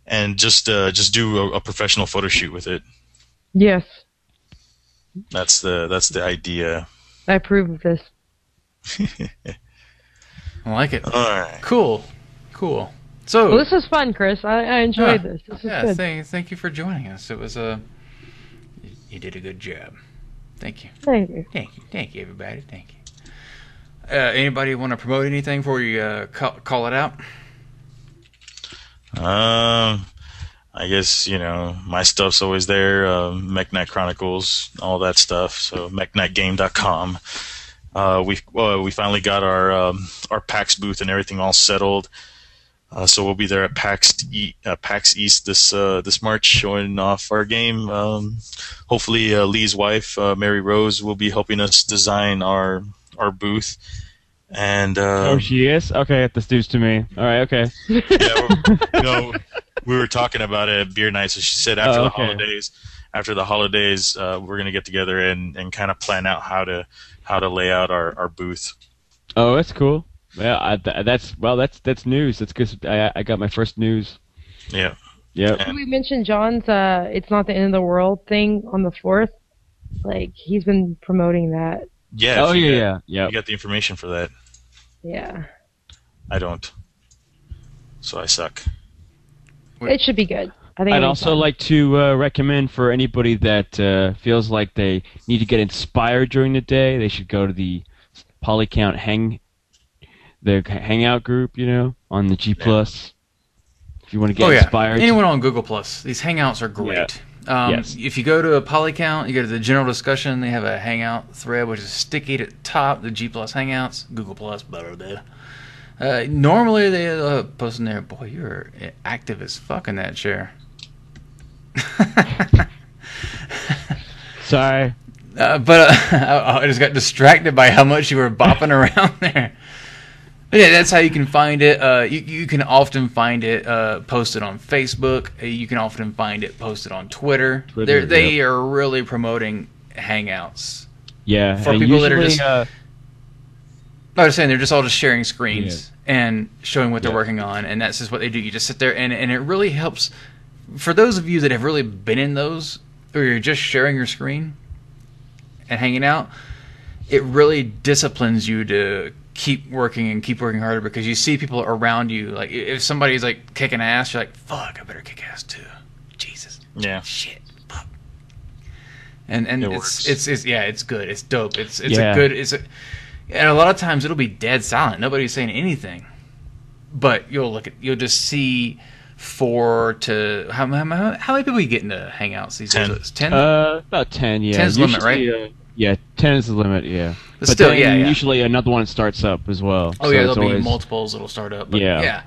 and just do a professional photo shoot with it. Yes, That's the idea. I approve of this. I like it. All right. Cool. So, Well, this was fun, Chris. I enjoyed this. This was good. thank you for joining us. It was you did a good job. Thank you. Thank you. Thank you, everybody. Thank you. Anybody want to promote anything before you call it out? I guess my stuff's always there. Mech Knight Chronicles, all that stuff. So mechknightgame.com. We finally got our PAX booth and everything all settled. So we'll be there at PAX East this March, showing off our game. Hopefully, Lee's wife, Mary Rose, will be helping us design our booth. And Oh, she is? Okay, that's news to me. All right, okay. Yeah, we were talking about it at beer night. So she said after the holidays, we're gonna get together and kind of plan out how to lay out our booth. Oh, that's cool. Yeah, that's news. That's good. I got my first news. Yeah. Yep. Did we mention John's "It's Not the End of the World" thing on the 4th? Like he's been promoting that. Yeah. Oh yeah. Yeah. You got the information for that. Yeah. I don't. So I suck. It should be good. I think. I'd also like to recommend for anybody that feels like they need to get inspired during the day, they should go to the Polycount hangout group, on the G+. If you want to get inspired. Anyone on Google Plus. These hangouts are great. Yes. If you go to a Polycount, you go to the general discussion, they have a hangout thread, which is sticky at the top, the G Plus hangouts, Google Plus, blah, blah, blah. Normally they post in there, boy, you're active as fuck in that chair. Sorry. But I just got distracted by how much you were bopping around there. But yeah, that's how you can find it. You can often find it posted on Facebook. You can often find it posted on Twitter. They are really promoting Hangouts. Yeah. For people that are just... I was saying they're just all just sharing screens and showing what they're working on, and that's just what they do. You just sit there, and it really helps. For those of you that have really been in those, or you're just sharing your screen and hanging out, it really disciplines you to keep working and keep working harder because you see people around you. Like if somebody's like kicking ass, you're like, "Fuck, I better kick ass too." Jesus. Yeah. Shit. Fuck. And it's good. It's dope. It's a Yeah. good. And a lot of times it'll be dead silent. Nobody's saying anything, but you'll just see 4 to how many people you get into Hangouts these days? 10? About 10. Yeah. 10's the limit, right? Yeah, 10 is the limit. Yeah. But still, then usually another one starts up as well. Oh so yeah, it's there'll be always... multiples that'll start up. But Yeah.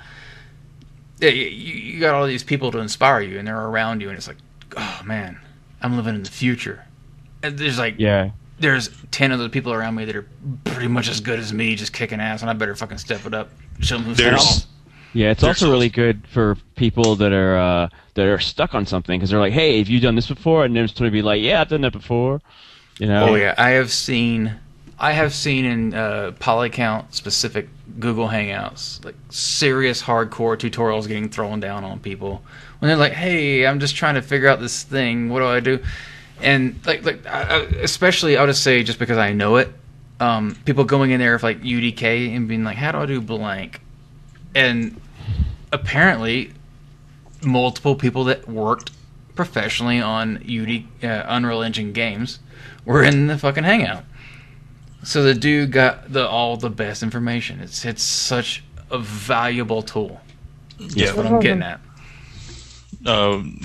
You got all these people to inspire you, and they're around you, and it's like, oh man, I'm living in the future. And there's like, there's 10 other people around me that are pretty much as good as me, just kicking ass, and I better fucking step it up. Show them who's boss. Yeah, it's also really good for people that are stuck on something because they're like, "Hey, have you done this before?" And they're going to be like, "Yeah, I've done that before." Oh yeah, I have seen in Polycount specific Google Hangouts like serious hardcore tutorials getting thrown down on people when they're like, "Hey, I'm just trying to figure out this thing. What do I do?" And especially, I'll just say just because I know it, people going in there with like UDK and being like, "How do I do blank?" And apparently, multiple people that worked professionally on Unreal Engine games were in the fucking Hangout. So the dude got all the best information. It's such a valuable tool. That's what I'm getting at.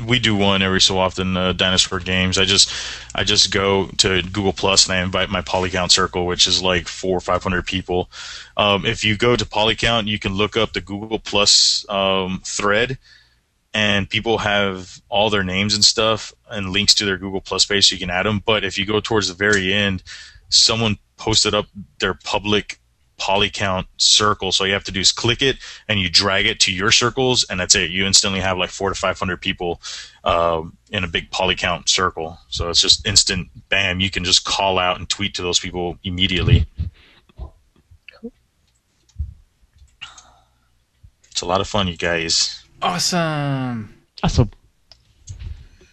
We do one every so often, Dinosaur Games. I just go to Google Plus and I invite my Polycount circle, which is like 400 or 500 people. If you go to Polycount, you can look up the Google Plus thread, and people have all their names and stuff and links to their Google Plus page, so you can add them. But if you go towards the very end, someone posted up their public Polycount circle, so all you have to do is click it and you drag it to your circles, and that's it. You instantly have like 400 to 500 people in a big Polycount circle. So it's just instant, bam, you can just call out and tweet to those people immediately. It's a lot of fun, you guys. Awesome.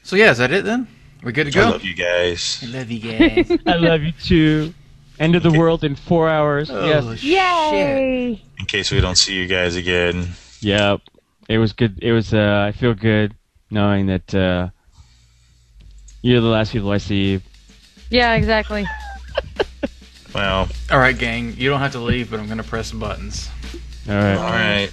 So yeah, is that it then? We're good to go? I love you guys. I love you guys. I love you too. End of the world in 4 hours. Oh, yes. Yay! In case we don't see you guys again. Yep. It was good. It was. I feel good knowing that you're the last people I see. Yeah, exactly. Well. All right, gang. You don't have to leave, but I'm going to press the buttons. All right. All right.